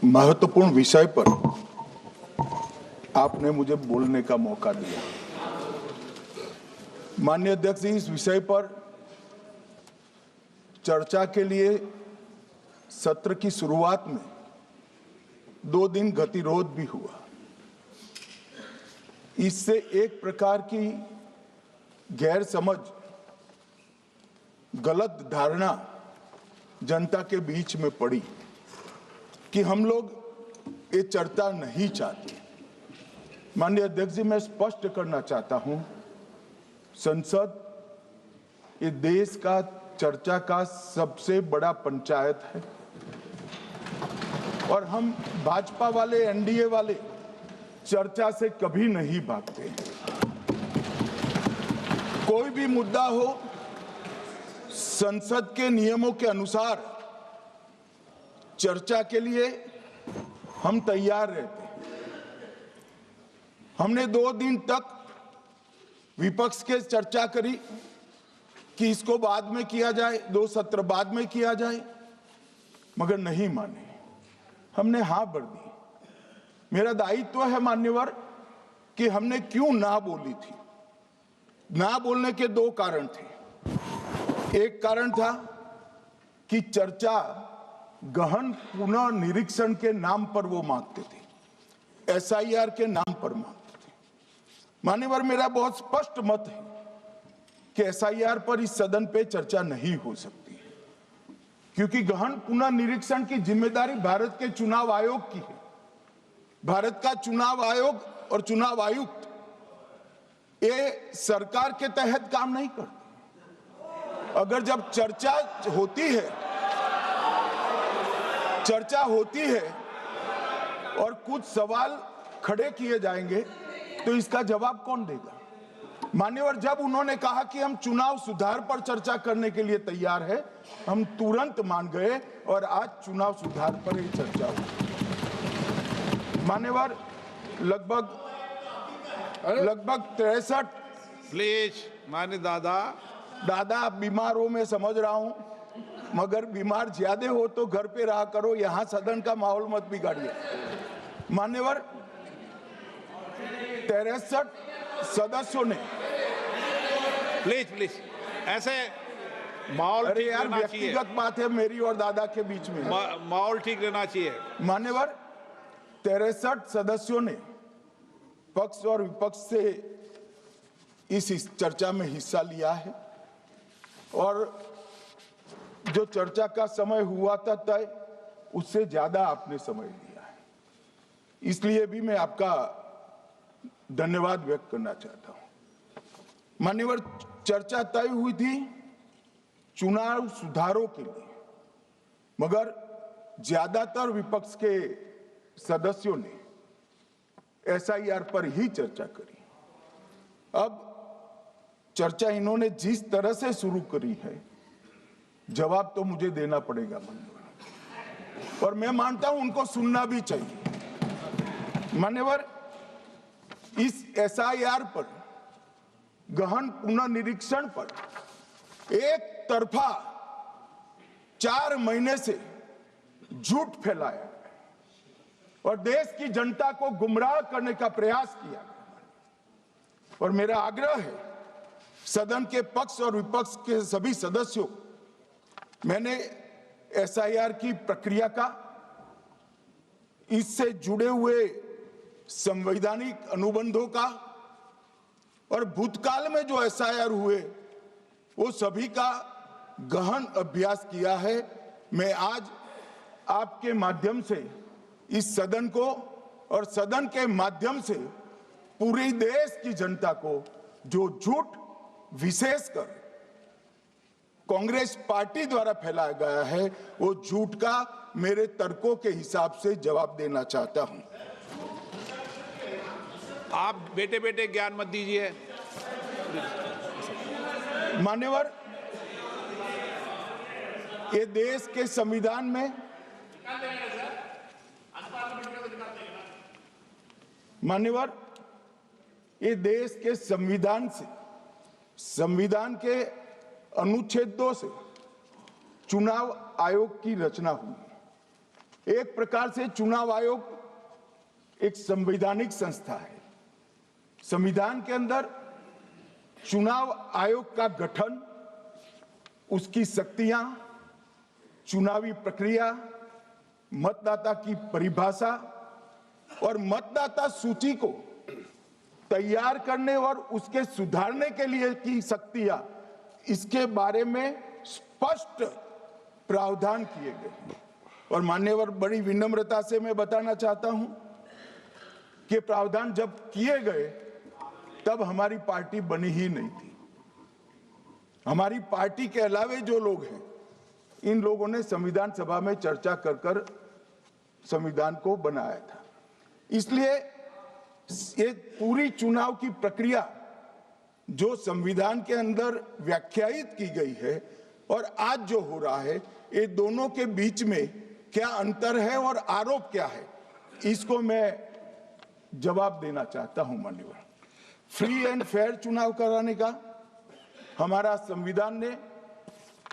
महत्वपूर्ण विषय पर आपने मुझे बोलने का मौका दिया। माननीय अध्यक्ष जी, इस विषय पर चर्चा के लिए सत्र की शुरुआत में 2 दिन गतिरोध भी हुआ। इससे एक प्रकार की गैर समझ, गलत धारणा जनता के बीच में पड़ी कि हम लोग ये चर्चा नहीं चाहते। माननीय अध्यक्ष जी, मैं स्पष्ट करना चाहता हूं, संसद ये देश का चर्चा का सबसे बड़ा पंचायत है और हम भाजपा वाले, एनडीए वाले चर्चा से कभी नहीं भागते। कोई भी मुद्दा हो, संसद के नियमों के अनुसार चर्चा के लिए हम तैयार रहते हैं। हमने 2 दिन तक विपक्ष के चर्चा करी कि इसको बाद में किया जाए, 2 सत्र बाद में किया जाए, मगर नहीं माने। हमने हाँ भर दी। मेरा दायित्व है मान्यवर कि हमने क्यों ना बोली थी। ना बोलने के 2 कारण थे। एक कारण था कि चर्चा गहन पुनः निरीक्षण के नाम पर वो मांगते थे, एसआईआर के नाम पर मांगते थे। मान्यवर, मेरा बहुत स्पष्ट मत है कि एसआईआर पर इस सदन पे चर्चा नहीं हो सकती, क्योंकि गहन पुनः निरीक्षण की जिम्मेदारी भारत के चुनाव आयोग की है। भारत का चुनाव आयोग और चुनाव आयुक्त ये सरकार के तहत काम नहीं करते। अगर जब चर्चा होती है और कुछ सवाल खड़े किए जाएंगे तो इसका जवाब कौन देगा? मान्यवर, जब उन्होंने कहा कि हम चुनाव सुधार पर चर्चा करने के लिए तैयार है, हम तुरंत मान गए और आज चुनाव सुधार पर ही चर्चा हुई। मान्यवर, लगभग 63 प्लीज मान्य दादा बीमार हो, मैं समझ रहा हूं, मगर बीमार ज्यादा हो तो घर पे रहा करो, यहां सदन का माहौल मत बिगाड़िए। मान्यवर, 63 सदस्यों ने प्लीज ऐसे माहौल ठीक रहना चाहिए। व्यक्तिगत बात है मेरी और दादा के बीच में, माहौल ठीक रहना चाहिए। मान्यवर, 63 सदस्यों ने पक्ष और विपक्ष से इस चर्चा में हिस्सा लिया है और जो चर्चा का समय हुआ था तय, उससे ज्यादा आपने समय लिया है। इसलिए भी मैं आपका धन्यवाद व्यक्त करना चाहता हूं। मान्यवर, चर्चा तय हुई थी चुनाव सुधारों के लिए, मगर ज्यादातर विपक्ष के सदस्यों ने एसआईआर पर ही चर्चा करी। अब चर्चा इन्होंने जिस तरह से शुरू करी है, जवाब तो मुझे देना पड़ेगा मान्यवर, और मैं मानता हूं उनको सुनना भी चाहिए। मान्यवर, इस एसआईआर पर, गहन पुनर्निरीक्षण पर एक तरफा 4 महीने से झूठ फैलाया और देश की जनता को गुमराह करने का प्रयास किया। और मेरा आग्रह है सदन के पक्ष और विपक्ष के सभी सदस्यों, मैंने एसआईआर की प्रक्रिया का, इससे जुड़े हुए संवैधानिक अनुबंधों का और भूतकाल में जो एसआईआर हुए वो सभी का गहन अभ्यास किया है। मैं आज आपके माध्यम से इस सदन को और सदन के माध्यम से पूरे देश की जनता को जो झूठ विशेषकर कांग्रेस पार्टी द्वारा फैलाया गया है, वो झूठ का मेरे तर्कों के हिसाब से जवाब देना चाहता हूं। आप बेटे ज्ञान मत दीजिए। मान्यवर, ये देश के संविधान में, मान्यवर, ये देश के संविधान से, संविधान के अनुच्छेदों से चुनाव आयोग की रचना हुई। एक प्रकार से चुनाव आयोग एक संवैधानिक संस्था है। संविधान के अंदर चुनाव आयोग का गठन, उसकी शक्तियां, चुनावी प्रक्रिया, मतदाता की परिभाषा और मतदाता सूची को तैयार करने और उसके सुधारने के लिए की शक्तियां, इसके बारे में स्पष्ट प्रावधान किए गए। और मान्यवर, बड़ी विनम्रता से मैं बताना चाहता हूं कि प्रावधान जब किए गए तब हमारी पार्टी बनी ही नहीं थी। हमारी पार्टी के अलावे जो लोग हैं, इन लोगों ने संविधान सभा में चर्चा कर संविधान को बनाया था। इसलिए ये पूरी चुनाव की प्रक्रिया जो संविधान के अंदर व्याख्यायित की गई है और आज जो हो रहा है, ये दोनों के बीच में क्या अंतर है और आरोप क्या है, इसको मैं जवाब देना चाहता हूं। मान्यवर, फ्री एंड फेयर चुनाव कराने का हमारा संविधान ने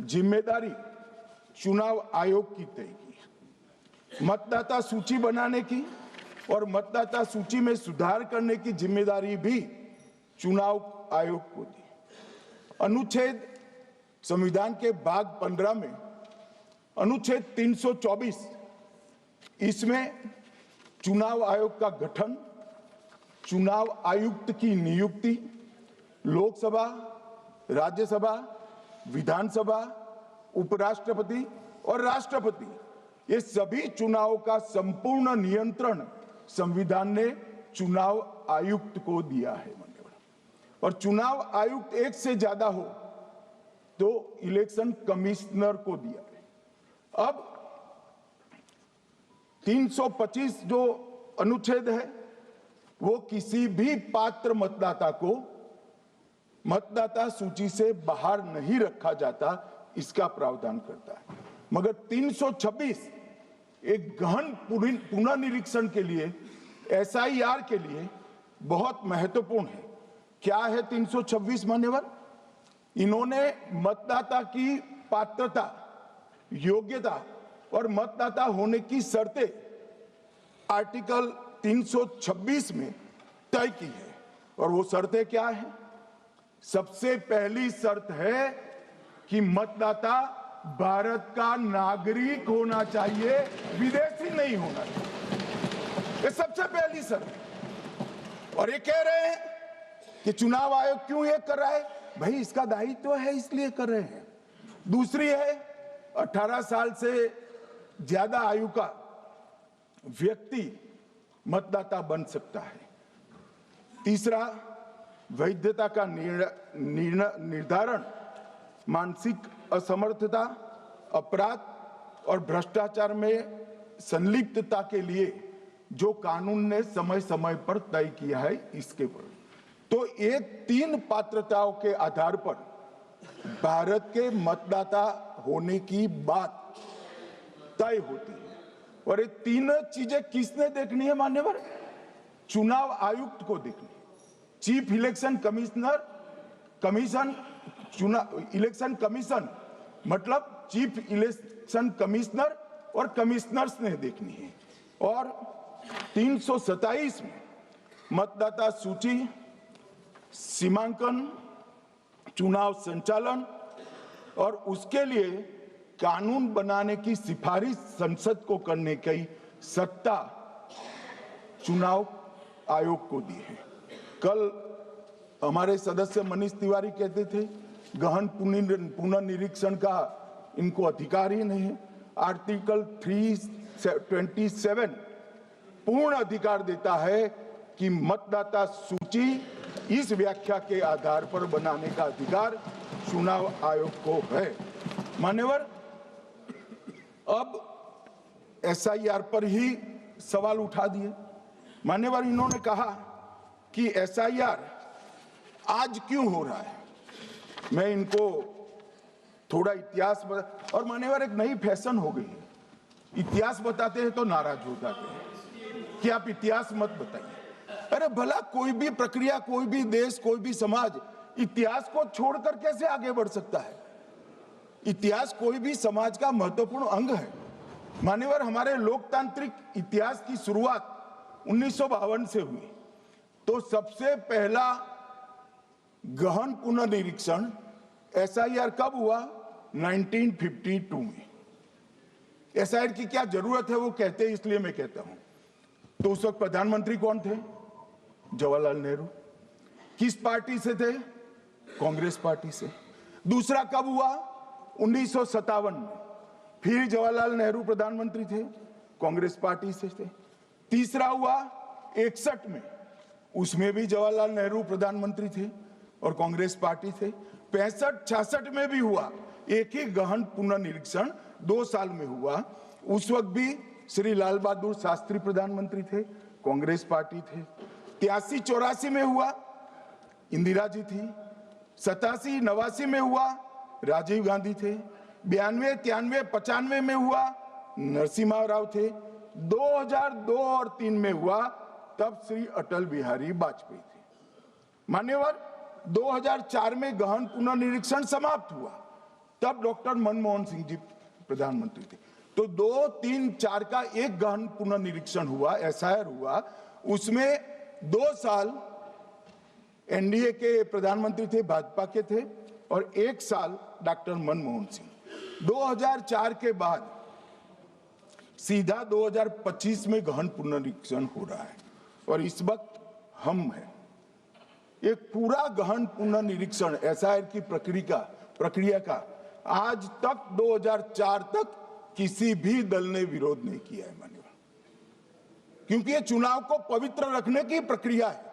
जिम्मेदारी चुनाव आयोग की तय की। मतदाता सूची बनाने की और मतदाता सूची में सुधार करने की जिम्मेदारी भी चुनाव आयोग को दी। अनुच्छेद संविधान के भाग 15 में अनुच्छेद 324, इसमें चुनाव आयोग का गठन, चुनाव आयुक्त की नियुक्ति, लोकसभा, राज्यसभा, विधानसभा, उपराष्ट्रपति और राष्ट्रपति, ये सभी चुनावों का संपूर्ण नियंत्रण संविधान ने चुनाव आयुक्त को दिया है। और चुनाव आयुक्त एक से ज्यादा हो तो इलेक्शन कमिश्नर को दिया है। अब 325 जो अनुच्छेद है, वो किसी भी पात्र मतदाता को मतदाता सूची से बाहर नहीं रखा जाता, इसका प्रावधान करता है। मगर 326 एक गहन पुनर्निरीक्षण के लिए, एसआईआर के लिए बहुत महत्वपूर्ण है। क्या है 326 मान्यवर? इन्होंने मतदाता की पात्रता, योग्यता और मतदाता होने की शर्तें आर्टिकल 326 में तय की है। और वो शर्तें क्या है? सबसे पहली शर्त है कि मतदाता भारत का नागरिक होना चाहिए, विदेशी नहीं होना चाहिए। ये सबसे पहली शर्त है। और ये कह रहे हैं कि चुनाव आयोग क्यों ये कर रहा है? भाई, इसका दायित्व है, इसलिए कर रहे हैं। दूसरी है 18 साल से ज्यादा आयु का व्यक्ति मतदाता बन सकता है। तीसरा, वैधता का निर्धारण मानसिक असमर्थता, अपराध और भ्रष्टाचार में संलिप्तता के लिए जो कानून ने समय समय पर तय किया है, इसके पर। तो ये 3 पात्रताओं के आधार पर भारत के मतदाता होने की बात तय होती है। और ये 3 चीजें किसने देखनी है मान्यवर? चुनाव आयुक्त को देखनी है। चीफ इलेक्शन इलेक्शन कमीशन मतलब चीफ इलेक्शन कमिश्नर और कमिश्नर्स ने देखनी है। और 327 में मतदाता सूची, सीमांकन, चुनाव संचालन और उसके लिए कानून बनाने की सिफारिश संसद को करने की सत्ता चुनाव आयोग को दी है। कल हमारे सदस्य मनीष तिवारी कहते थे गहन पुनर्निरीक्षण का इनको अधिकार ही नहीं है। आर्टिकल 327 पूर्ण अधिकार देता है कि मतदाता सूची इस व्याख्या के आधार पर बनाने का अधिकार चुनाव आयोग को है। मान्यवर, अब एसआईआर पर ही सवाल उठा दिए। मान्यवर, इन्होंने कहा कि एसआईआर आज क्यों हो रहा है। मैं इनको थोड़ा इतिहास बता, और मान्यवर एक नई फैशन हो गई है, इतिहास बताते हैं तो नाराज हो जाते हैं कि आप इतिहास मत बताइए। अरे भला, कोई भी प्रक्रिया, कोई भी देश, कोई भी समाज इतिहास को छोड़कर कैसे आगे बढ़ सकता है? इतिहास कोई भी समाज का महत्वपूर्ण अंग है। मान्यवर, हमारे लोकतांत्रिक इतिहास की शुरुआत 1952 से हुई। तो सबसे पहला गहन पुनर्निरीक्षण एसआईआर कब हुआ? 1952 में। एसआईआर की क्या जरूरत है वो कहते हैं, इसलिए मैं कहता हूं। तो उस वक्त प्रधानमंत्री कौन थे? जवाहरलाल नेहरू। किस पार्टी से थे? कांग्रेस पार्टी से। दूसरा कब हुआ? 1957 में। फिर जवाहरलाल नेहरू प्रधानमंत्री थे, कांग्रेस पार्टी से थे। तीसरा हुआ 61 में, उसमें भी जवाहरलाल नेहरू प्रधानमंत्री थे और कांग्रेस पार्टी थे। 65-66 में भी हुआ, एक ही गहन पुनर्निरीक्षण 2 साल में हुआ। उस वक्त भी श्री लाल बहादुर शास्त्री प्रधानमंत्री थे, कांग्रेस पार्टी थे। 83-84 में हुआ, इंदिरा जी थी। 87-89 में हुआ, राजीव गांधी थे। 92-93-95 में हुआ, नरसिम्हा राव थे। 2002 और 3 में हुआ, तब श्री अटल बिहारी वाजपेयी थे। मान्यवर, 2004 में गहन पुनर्निरीक्षण समाप्त हुआ, तब डॉक्टर मनमोहन सिंह जी प्रधानमंत्री थे। तो 2, 3, 4 का एक गहन पुनर्निरीक्षण हुआ, एसआईआर हुआ। उसमें 2 साल एनडीए के प्रधानमंत्री थे, भाजपा के थे, और 1 साल डॉक्टर मनमोहन सिंह। 2004 के बाद सीधा 2025 में गहन पुनर्निरीक्षण हो रहा है और इस वक्त हम हैं। एक पूरा गहन पुनर्निरीक्षण एसआईआर की प्रक्रिया का आज तक 2004 तक किसी भी दल ने विरोध नहीं किया है मान्यवर, क्योंकि ये चुनाव को पवित्र रखने की प्रक्रिया है।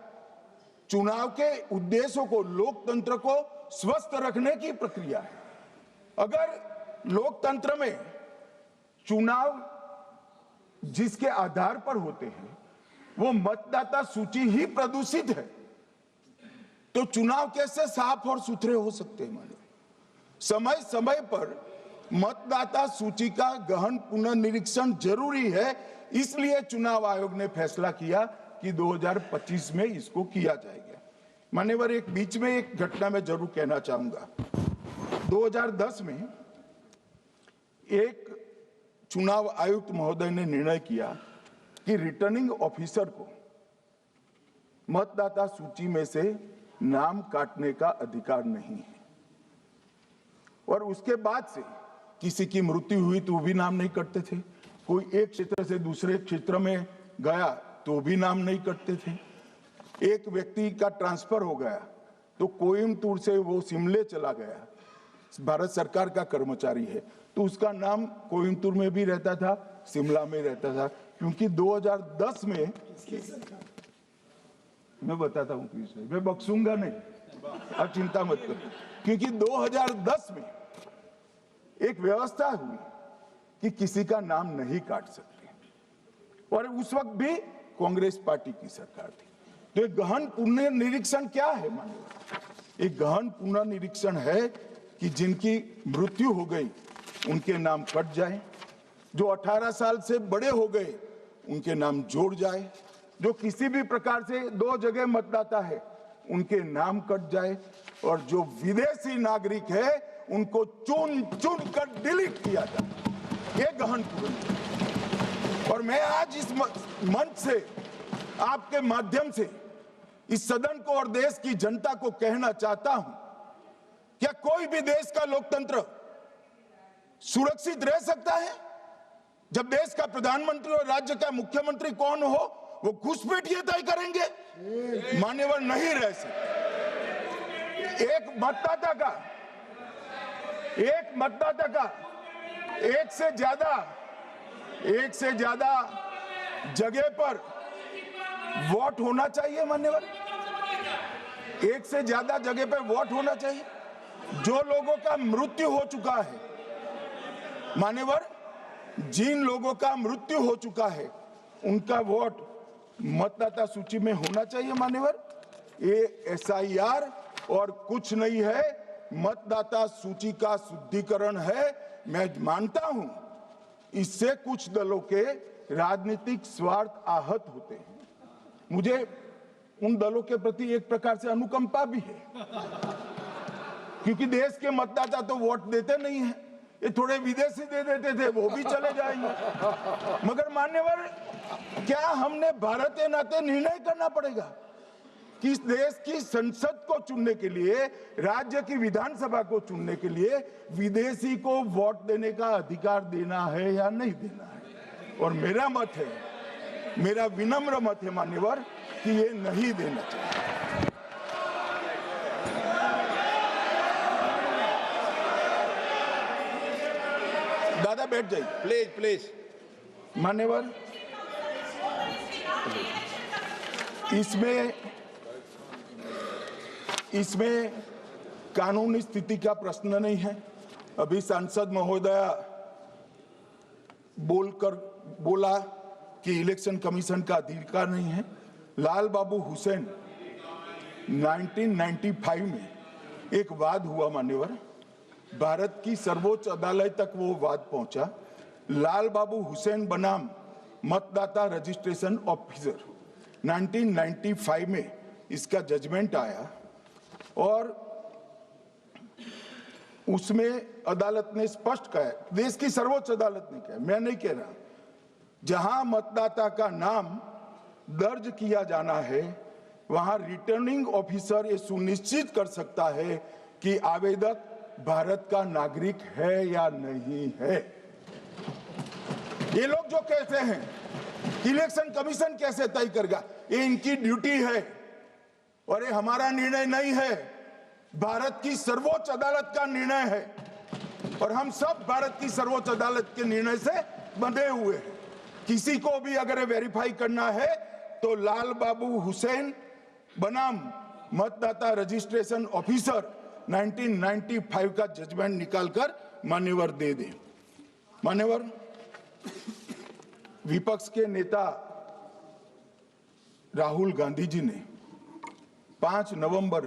चुनाव के उद्देश्यों को, लोकतंत्र को स्वस्थ रखने की प्रक्रिया है। अगर लोकतंत्र में चुनाव जिसके आधार पर होते हैं वो मतदाता सूची ही प्रदूषित है, तो चुनाव कैसे साफ और सुथरे हो सकते हैं? मानो समय समय पर मतदाता सूची का गहन पुनर्निरीक्षण जरूरी है, इसलिए चुनाव आयोग ने फैसला किया कि 2025 में इसको किया जाएगा। मान्यवर, एक बीच में एक घटना मैं जरूर कहना चाहूंगा। 2010 में एक चुनाव आयुक्त महोदय ने निर्णय किया कि रिटर्निंग ऑफिसर को मतदाता सूची में से नाम काटने का अधिकार नहीं है, और उसके बाद से किसी की मृत्यु हुई तो भी नाम नहीं कटते थे, कोई एक क्षेत्र से दूसरे क्षेत्र में गया तो भी नाम नहीं कटते थे। एक व्यक्ति का ट्रांसफर हो गया तो कोयम्बटूर से वो शिमले चला गया, भारत सरकार का कर्मचारी है, तो उसका नाम कोयम्बटूर में भी रहता था, शिमला में रहता था, क्योंकि 2010 में मैं बताता हूं, मैं बख्शूंगा नहीं, आप चिंता मत करो, क्योंकि 2010 में एक व्यवस्था हुई कि किसी का नाम नहीं काट सकते, और उस वक्त भी कांग्रेस पार्टी की सरकार थी। तो एक गहन पुनर्निरीक्षण क्या है? मानिए, एक गहन पुनर्निरीक्षण है कि जिनकी मृत्यु हो गई उनके नाम कट जाए, जो 18 साल से बड़े हो गए उनके नाम जोड़ जाए, जो किसी भी प्रकार से 2 जगह मतदाता है उनके नाम कट जाए, और जो विदेशी नागरिक है उनको चुन चुन कर डिलीट किया जाए। ये गहन पुनर्निरीक्षण। और मैं आज इस मंच से, आपके माध्यम से इस सदन को और देश की जनता को कहना चाहता हूं, क्या कोई भी देश का लोकतंत्र सुरक्षित रह सकता है जब देश का प्रधानमंत्री और राज्य का मुख्यमंत्री कौन हो वो घुसपैठ ये तय करेंगे? मान्यवर, नहीं रह सकते। एक मतदाता का एक से ज्यादा जगह पर वोट होना चाहिए। मान्यवर, एक से ज्यादा जगह पर वोट होना चाहिए। जो लोगों का मृत्यु हो चुका है, मान्यवर, जिन लोगों का मृत्यु हो चुका है उनका वोट मतदाता सूची में होना चाहिए। मान्यवर, ये एसआईआर और कुछ नहीं है, मतदाता सूची का शुद्धिकरण है। मैं मानता हूं इससे कुछ दलों के राजनीतिक स्वार्थ आहत होते हैं, मुझे उन दलों के प्रति एक प्रकार से अनुकंपा भी है, क्योंकि देश के मतदाता तो वोट देते नहीं है, ये थोड़े विदेशी दे देते थे, वो भी चले जाएंगे। मगर मान्यवर, क्या हमने भारत के नाते निर्णय करना पड़ेगा कि इस देश की संसद को चुनने के लिए, राज्य की विधानसभा को चुनने के लिए विदेशी को वोट देने का अधिकार देना है या नहीं देना है? और मेरा मत है, मेरा विनम्र मत है मान्यवर, कि ये नहीं देना चाहिए। दादा बैठ जाइए प्लीज प्लीज। मान्यवर, इसमें कानूनी स्थिति का प्रश्न नहीं है। अभी सांसद महोदया बोला कि इलेक्शन कमीशन का अधिकार नहीं है। लाल बाबू हुसैन 1995 में एक वाद हुआ मान्यवर, भारत की सर्वोच्च अदालत तक वो वाद पहुंचा। लाल बाबू हुसैन बनाम मतदाता रजिस्ट्रेशन ऑफिसर 1995 में इसका जजमेंट आया और उसमें अदालत ने स्पष्ट कहा, देश की सर्वोच्च अदालत ने कहा, मैं नहीं कह रहा, जहां मतदाता का नाम दर्ज किया जाना है वहां रिटर्निंग ऑफिसर ये सुनिश्चित कर सकता है कि आवेदक भारत का नागरिक है या नहीं है। ये लोग जो कहते हैं इलेक्शन कमीशन कैसे तय करेगा, ये इनकी ड्यूटी है और ये हमारा निर्णय नहीं है, भारत की सर्वोच्च अदालत का निर्णय है और हम सब भारत की सर्वोच्च अदालत के निर्णय से बंधे हुए हैं। किसी को भी अगर वेरीफाई करना है तो लाल बाबू हुसैन बनाम मतदाता रजिस्ट्रेशन ऑफिसर 1995 का जजमेंट निकालकर मान्यवर दे दे। मान्यवर, विपक्ष के नेता राहुल गांधी जी ने 5 नवंबर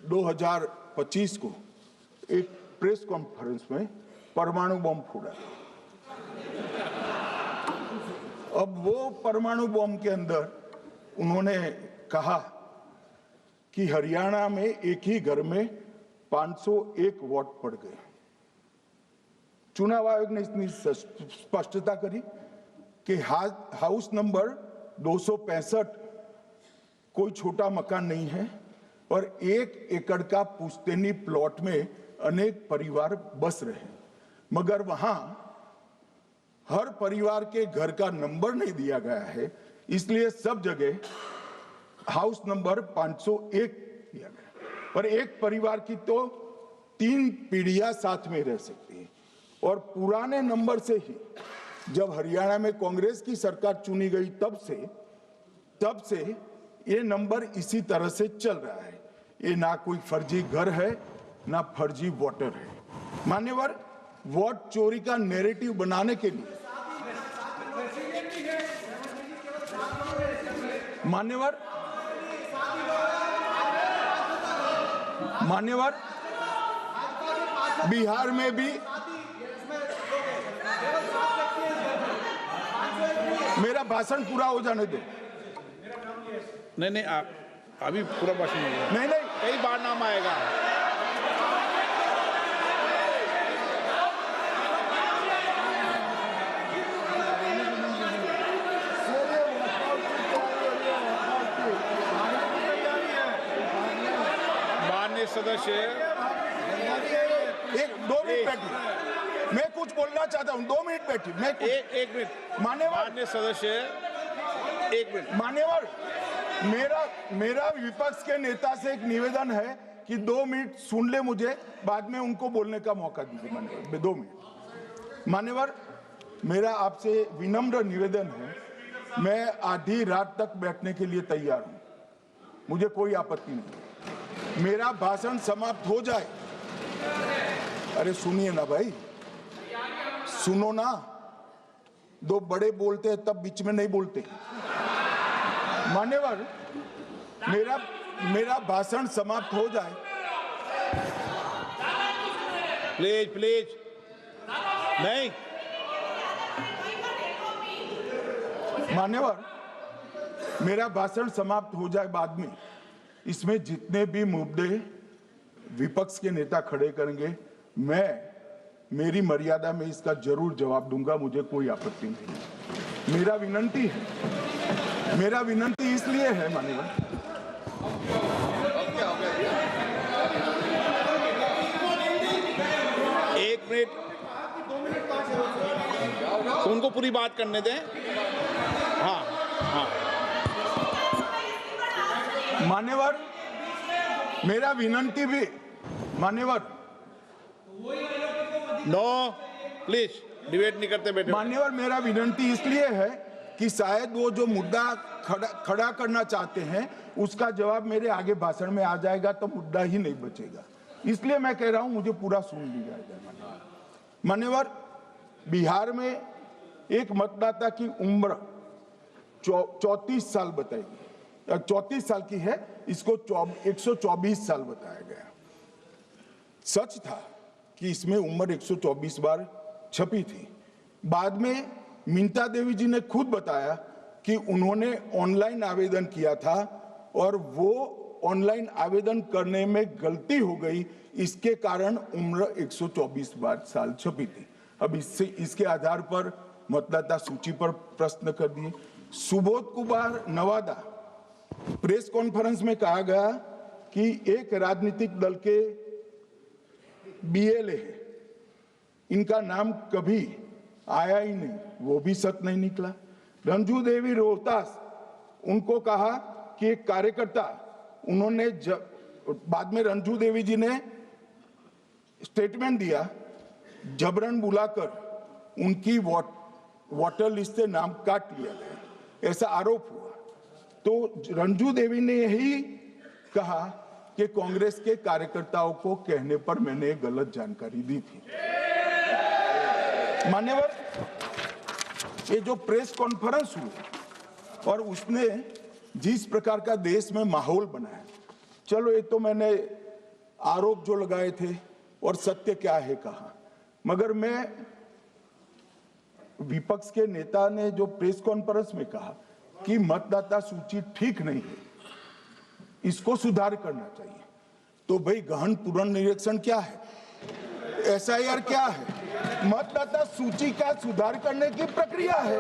2025 को एक प्रेस कॉन्फ्रेंस में परमाणु बम फोड़ा। अब वो परमाणु बम के अंदर उन्होंने कहा कि हरियाणा में एक ही घर में 501 वोट पड़ गए। चुनाव आयोग ने इतनी स्पष्टता करी कि हाउस नंबर 265 कोई छोटा मकान नहीं है और 1 एकड़ का पुश्तैनी प्लॉट में अनेक परिवार बस रहे, मगर वहां हर परिवार के घर का नंबर नहीं दिया गया है, इसलिए सब जगह हाउस नंबर 501 दिया गया और एक परिवार की तो 3 पीढ़ियां साथ में रह सकती है। और पुराने नंबर से ही जब हरियाणा में कांग्रेस की सरकार चुनी गई तब से ये नंबर इसी तरह से चल रहा है। ये ना कोई फर्जी घर है ना फर्जी वोटर है। मान्यवर, वोट चोरी का नैरेटिव बनाने के लिए मान्यवर बिहार में भी मेरा भाषण पूरा हो जाने दो। नहीं आप अभी पूरा भाषण नहीं, कई बार नाम आएगा। माननीय सदस्य, 2 मिनट बैठिए, मैं कुछ बोलना चाहता हूँ। 2 मिनट बैठिए। एक मिनट माननीय सदस्य, 1 मिनट। मान्यवर, मेरा विपक्ष के नेता से एक निवेदन है कि 2 मिनट सुन ले मुझे, बाद में उनको बोलने का मौका दीजिए। मान्यवर, 2 मिनट। मान्यवर, मेरा आपसे विनम्र निवेदन है, मैं आधी रात तक बैठने के लिए तैयार हूं, मुझे कोई आपत्ति नहीं। मेरा भाषण समाप्त हो जाए, अरे सुनिए ना भाई, सुनो ना, 2 बड़े बोलते हैं तब बीच में नहीं बोलते। मान्यवर, मेरा भाषण समाप्त हो जाए। प्लीज नहीं। मान्यवर, मेरा भाषण समाप्त हो जाए बाद में, इसमें जितने भी मुद्दे विपक्ष के नेता खड़े करेंगे, मेरी मर्यादा में इसका जरूर जवाब दूंगा, मुझे कोई आपत्ति नहीं है। मेरा विनंती इसलिए है माननीय, एक मिनट, उनको पूरी बात करने दें। हाँ हाँ मान्यवर, मेरा विनंती भी मान्यवर, नो प्लीज डिबेट नहीं करते बेटे। मान्यवर, मेरा विनंती इसलिए है कि शायद वो जो मुद्दा खड़ा करना चाहते हैं उसका जवाब मेरे आगे भाषण में आ जाएगा तो मुद्दा ही नहीं बचेगा, इसलिए मैं कह रहा हूं मुझे पूरा सुन लिया जाए। मान्यवर, बिहार में एक मतदाता की उम्र 34 साल बताई गई, 34 साल की है, इसको 124 साल बताया गया। सच था कि इसमें उम्र 124 बार छपी थी। बाद में मिंता देवी जी ने खुद बताया कि उन्होंने ऑनलाइन आवेदन किया था और वो ऑनलाइन आवेदन करने में गलती हो गई, इसके कारण उम्र 124 बार साल छपी थी। अब इसके आधार पर मतदाता सूची पर प्रश्न कर दिए। सुबोध कुमार नवादा, प्रेस कॉन्फ्रेंस में कहा गया कि एक राजनीतिक दल के बीएलए है, इनका नाम कभी आया ही नहीं, वो भी सच नहीं निकला। रंजू देवी रोहतास, उनको कहा कि एक कार्यकर्ता, उन्होंने बाद में रंजू देवी जी ने स्टेटमेंट दिया, जबरन बुलाकर उनकी वोटर लिस्ट से नाम काट लिया गया, ऐसा आरोप हुआ। तो रंजू देवी ने यही कहा कि कांग्रेस के कार्यकर्ताओं को कहने पर मैंने गलत जानकारी दी थी। मान्यवर, ये जो प्रेस कॉन्फ्रेंस हुई और उसने जिस प्रकार का देश में माहौल बनाया, चलो ये तो मैंने आरोप जो लगाए थे और सत्य क्या है कहा, मगर मैं विपक्ष के नेता ने जो प्रेस कॉन्फ्रेंस में कहा कि मतदाता सूची ठीक नहीं है, इसको सुधार करना चाहिए, तो भाई गहन पुनर्निरीक्षण क्या है, एसआईआर क्या है, मतदाता सूची का सुधार करने की प्रक्रिया है,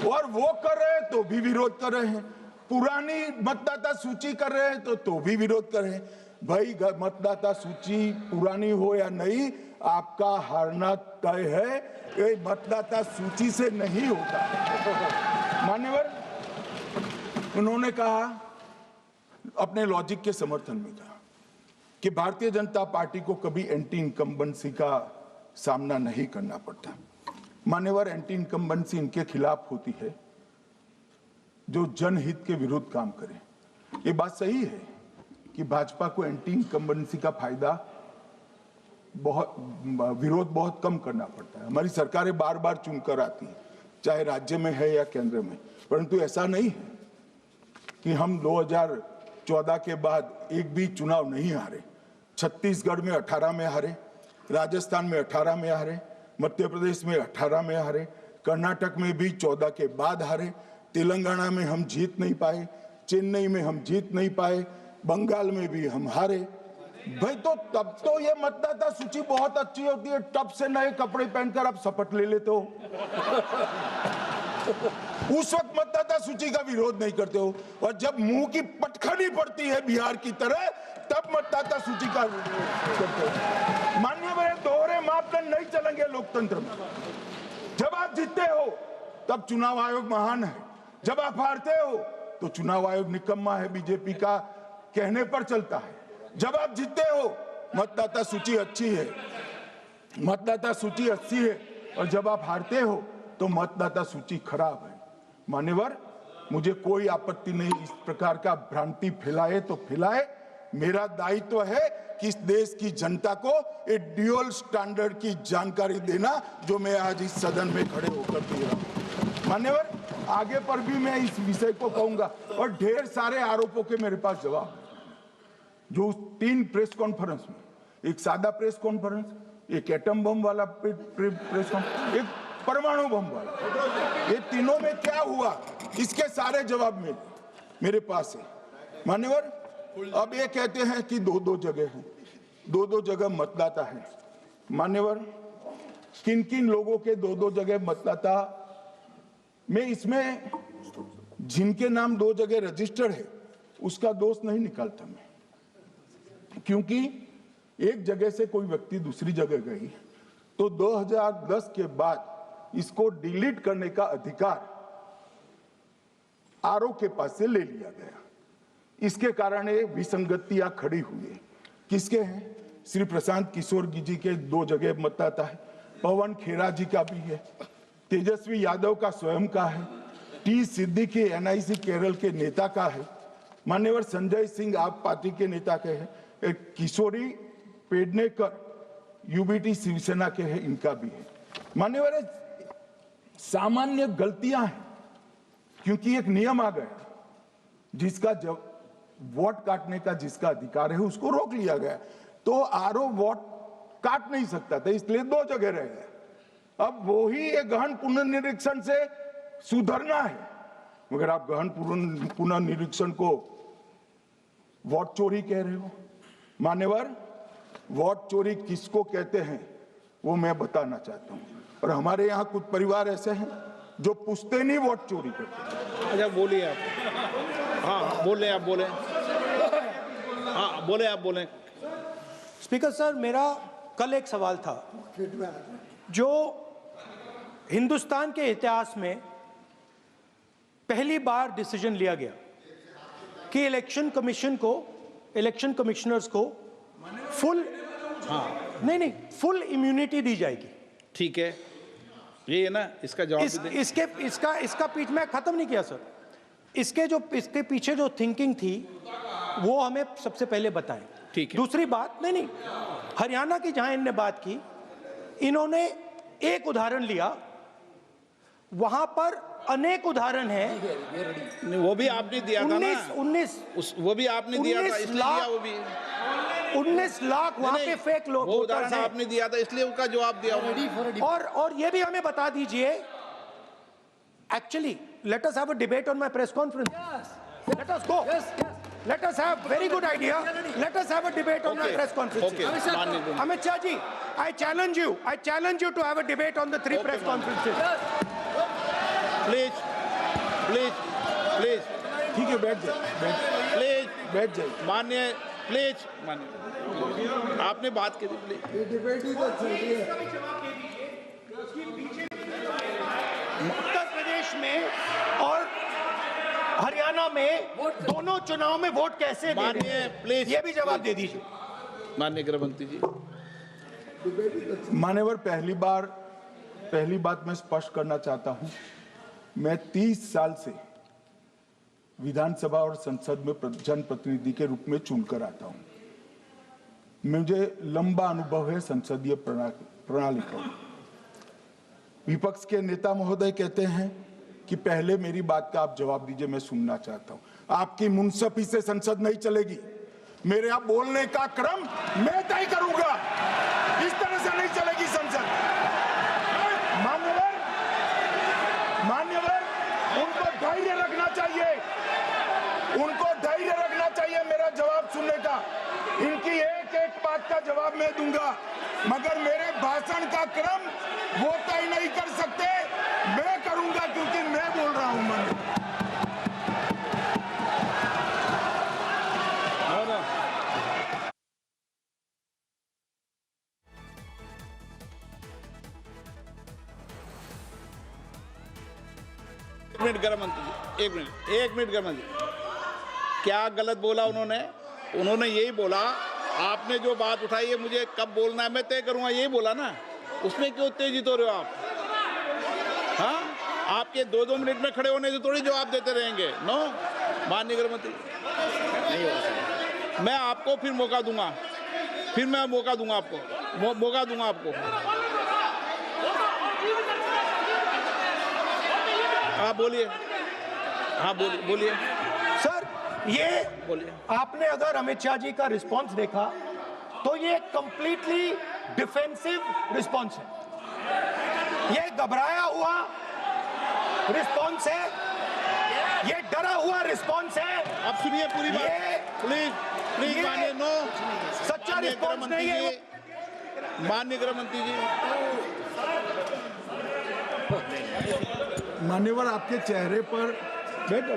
और वो कर रहे हैं तो भी विरोध कर रहे हैं, पुरानी मतदाता सूची कर रहे हैं तो भी विरोध कर रहे हैं। भाई मतदाता सूची पुरानी हो या नहीं, आपका हारना तय है, ये मतदाता सूची से नहीं होता। मान्यवर, उन्होंने कहा, अपने लॉजिक के समर्थन में कहा कि भारतीय जनता पार्टी को कभी एंटी इनकम्बेंसी का सामना नहीं करना पड़ता। मान्यवर, एंटी इनकम्बेंसी इनके खिलाफ होती है जो जनहित के विरुद्ध काम करे। ये बात सही है कि भाजपा को एंटी इनकम्बेंसी का फायदा विरोध बहुत कम करना पड़ता है। हमारी सरकारें बार बार चुनकर आती हैं, चाहे राज्य में है या केंद्र में, परंतु ऐसा नहीं है कि हम 2014 के बाद एक भी चुनाव नहीं हारे। छत्तीसगढ़ में 18 में हारे, राजस्थान में 18 में हारे, मध्य प्रदेश में 18 में हारे, कर्नाटक में भी 14 के बाद हारे, तेलंगाना में हम जीत नहीं पाए, चेन्नई में हम जीत नहीं पाए, बंगाल में भी हम हारे। भाई तो तब तो ये मतदाता सूची बहुत अच्छी होती है, टब से नए कपड़े पहनकर आप शपथ ले लेते हो। उस वक्त मतदाता सूची का विरोध नहीं करते हो, और जब मुंह की पटखनी पड़ती है बिहार की तरह, तब मतदाता सूची का विरोध करते हो। माननीय मेरे दोहरे मापदंड नहीं चलेंगे लोकतंत्र में। जब आप जीतते हो तब चुनाव आयोग महान है, जब आप हारते हो तो चुनाव आयोग निकम्मा है, बीजेपी का कहने पर चलता है। जब आप जीतते हो मतदाता सूची अच्छी है, मतदाता सूची अच्छी है, और जब आप हारते हो तो मतदाता सूची खराब है। मान्यवर, मुझे कोई आपत्ति नहीं, इस प्रकार का भ्रांति फैलाए तो फैलाए, मेरा दायित्व है कि इस देश की जनता को एक ड्यूअल स्टैंडर्ड की जानकारी देना, जो मैं आज इस सदन में खड़े होकर दे रहा हूं। मान्यवर, आगे पर भी मैं इस विषय को कहूंगा, और ढेर सारे आरोपों के मेरे पास जवाब है। जो 3 प्रेस कॉन्फ्रेंस में, एक सादा प्रेस कॉन्फ्रेंस, एक एटम बम वाला प्रेस कॉन्फ्रेंस, एक परमाणु बम वाला, ये तीनों में क्या हुआ, इसके सारे जवाब मेरे पास है। मान्यवर, अब ये कहते हैं कि 2-2 जगह हैं, 2-2 जगह मतदाता है। मान्यवर, किन किन लोगों के दो दो जगह मतदाता, मैं इसमें जिनके नाम दो जगह रजिस्टर्ड है उसका दोष नहीं निकालता मैं, क्योंकि एक जगह से कोई व्यक्ति दूसरी जगह गई तो 2010 के बाद इसको डिलीट करने का अधिकार आरओ के पास से ले लिया गया। इसके कारण ये विसंगतियां खड़ी हुई है। किसके हैं? श्री प्रशांत किशोर जी के दो जगह मतदाता है, पवन खेरा जी का भी है, तेजस्वी यादव का स्वयं का है, टी सिद्दीकी एनआईसी केरल के नेता का है, मान्यवर संजय सिंह आप पार्टी के नेता के हैं, एक किशोरी पेडनेकर यूबीटी शिवसेना के हैं, इनका भी है। मान्यवर सामान्य गलतियां हैं, क्योंकि एक नियम आ गया, जिसका जब वोट काटने का जिसका अधिकार है उसको रोक लिया गया, तो आरओ वोट काट नहीं सकता था, इसलिए दो जगह रह गया। अब वो ही एक गहन पुनर्निरीक्षण से सुधरना है, मगर आप गहन पुनर्निरीक्षण को वोट चोरी कह रहे हो। मान्यवर, वोट चोरी किसको कहते हैं वो मैं बताना चाहता हूं, और हमारे यहाँ कुछ परिवार ऐसे हैं जो पूछते नहीं वोट चोरी करते। अच्छा बोलिए आप। हाँ बोले आप, बोले। हाँ बोले आप, बोले। स्पीकर सर, मेरा कल एक सवाल था जो हिंदुस्तान के इतिहास में पहली बार डिसीजन लिया गया कि इलेक्शन कमिश्नर्स को फुल फुल इम्यूनिटी दी जाएगी। ठीक है, ये है ना, इसका जवाब इसका पीछ मैं खत्म नहीं किया सर। इसके पीछे जो थिंकिंग थी वो हमें सबसे पहले बताएं। ठीक है। दूसरी बात, नहीं हरियाणा की जहां इन्होंने बात की, इन्होंने एक उदाहरण लिया, वहां पर अनेक उदाहरण हैं। वो भी आपने दिया था ना, 19 वो भी आपने दिया था, इसलिए दिया वो भी। 19 लाख वहां पे फेक लोग वो उदाहरण आपने दिया था, इसलिए उसका जवाब दिया। और ये भी हमें बता दीजिए, actually let us have a debate on my press conference. Let us go, let us have very good idea, let us have a debate on my press conference. Amit Shah ji, I challenge you to have a debate on the three press conferences. Please. ठीक है, बैठ जाइए। माननीय, please माननीय, आपने बात की थी, प्लीज। डिबेट ही तो चल रही है। उत्तर प्रदेश में और हरियाणा में दोनों चुनाव में वोट कैसे दे रहे हैं? प्लीज ये भी जवाब दे दीजिए। माननीय गृहमंत्री जी। मान्यवर, पहली बात मैं स्पष्ट करना चाहता हूं, मैं 30 साल से विधानसभा और संसद में जनप्रतिनिधि के रूप में चुनकर आता हूं। मुझे लंबा अनुभव है संसदीय प्रणाली का। विपक्ष के नेता महोदय कहते हैं कि पहले मेरी बात का आप जवाब दीजिए, मैं सुनना चाहता हूं। आपकी मुनसफी से संसद नहीं चलेगी, मेरे आप बोलने का क्रम मैं तय करूंगा, इस तरह से नहीं चलेगी संसद। मान्यवर, उनको धैर्य रखना चाहिए, मेरा जवाब सुनने का। इनकी एक एक बात का जवाब मैं दूंगा, मगर मेरे भाषण का क्रम वो तय नहीं कर सकते, मैं करूंगा, क्योंकि मैं बोल रहा हूं। एक मिनट गृहमंत्री, क्या गलत बोला उन्होंने यही बोला, आपने जो बात उठाई है मुझे कब बोलना है मैं तय करूंगा, यही बोला ना, उसमें क्यों उत्तेजित हो रहे हो आप? हाँ, आपके 2-2 मिनट में खड़े होने से थोड़ी जवाब देते रहेंगे। नो माननीय गृहमंत्री, नहीं होगा। मैं आपको फिर मौका दूंगा, आपको। हाँ बोलिए, बोलिए सर। ये बोलिए। आपने अगर अमित शाह जी का रिस्पांस देखा तो ये कंप्लीटली डिफेंसिव रिस्पांस है, ये घबराया हुआ रिस्पांस है, ये डरा हुआ रिस्पांस है। अब सुनिए पूरी बात, प्लीज मानिए। नो, सच्चा रिस्पांस नहीं है। माननीय गृहमंत्री जी, मान्यवर आपके चेहरे पर बैठो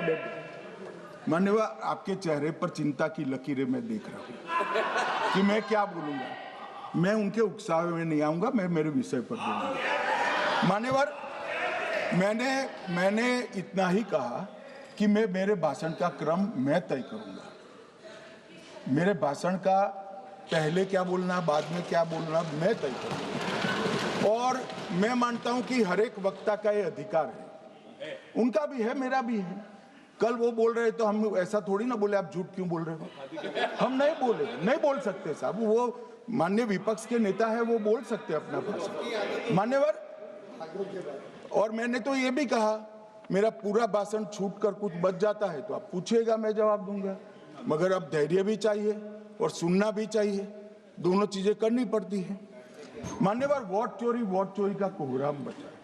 मान्यवर आपके चेहरे पर चिंता की लकीरें मैं देख रहा हूं कि मैं क्या बोलूंगा। मैं उनके उकसावे में नहीं आऊंगा, मैं मेरे विषय पर बोलूंगा। मान्यवर मैंने इतना ही कहा कि मैं मेरे भाषण का क्रम मैं तय करूंगा। मेरे भाषण का पहले क्या बोलना, बाद में क्या बोलना, मैं तय करूंगा। और मैं मानता हूं कि हर एक वक्ता का ये अधिकार है, उनका भी है, मेरा भी है। कल वो बोल रहे तो हम ऐसा थोड़ी ना बोले आप झूठ क्यों बोल रहे हो। हम नहीं बोले, नहीं बोल सकते साहब, वो माननीय विपक्ष के नेता है, वो बोल सकते अपना भाषण मान्यवर। और मैंने तो ये भी कहा मेरा पूरा भाषण छूट कर कुछ बच जाता है तो आप पूछिएगा, मैं जवाब दूंगा। मगर अब धैर्य भी चाहिए और सुनना भी चाहिए, दोनों चीजें करनी पड़ती है। मान्यवर वोट चोरी का कोहराम बचा है।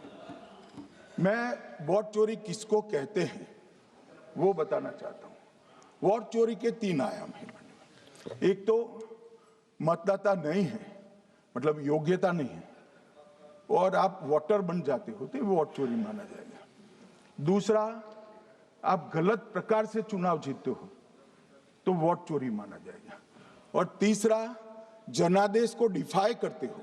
मैं वोट चोरी किसको कहते हैं वो बताना चाहता हूं। वोट चोरी के 3 आयाम हैं मान्यवर। एक तो मतदाता नहीं है, मतलब योग्यता नहीं है, और आप वोटर बन जाते हो तो वोट चोरी माना जाएगा। दूसरा, आप गलत प्रकार से चुनाव जीतते हो तो वोट चोरी माना जाएगा। और तीसरा, जनादेश को डिफाई करते हो,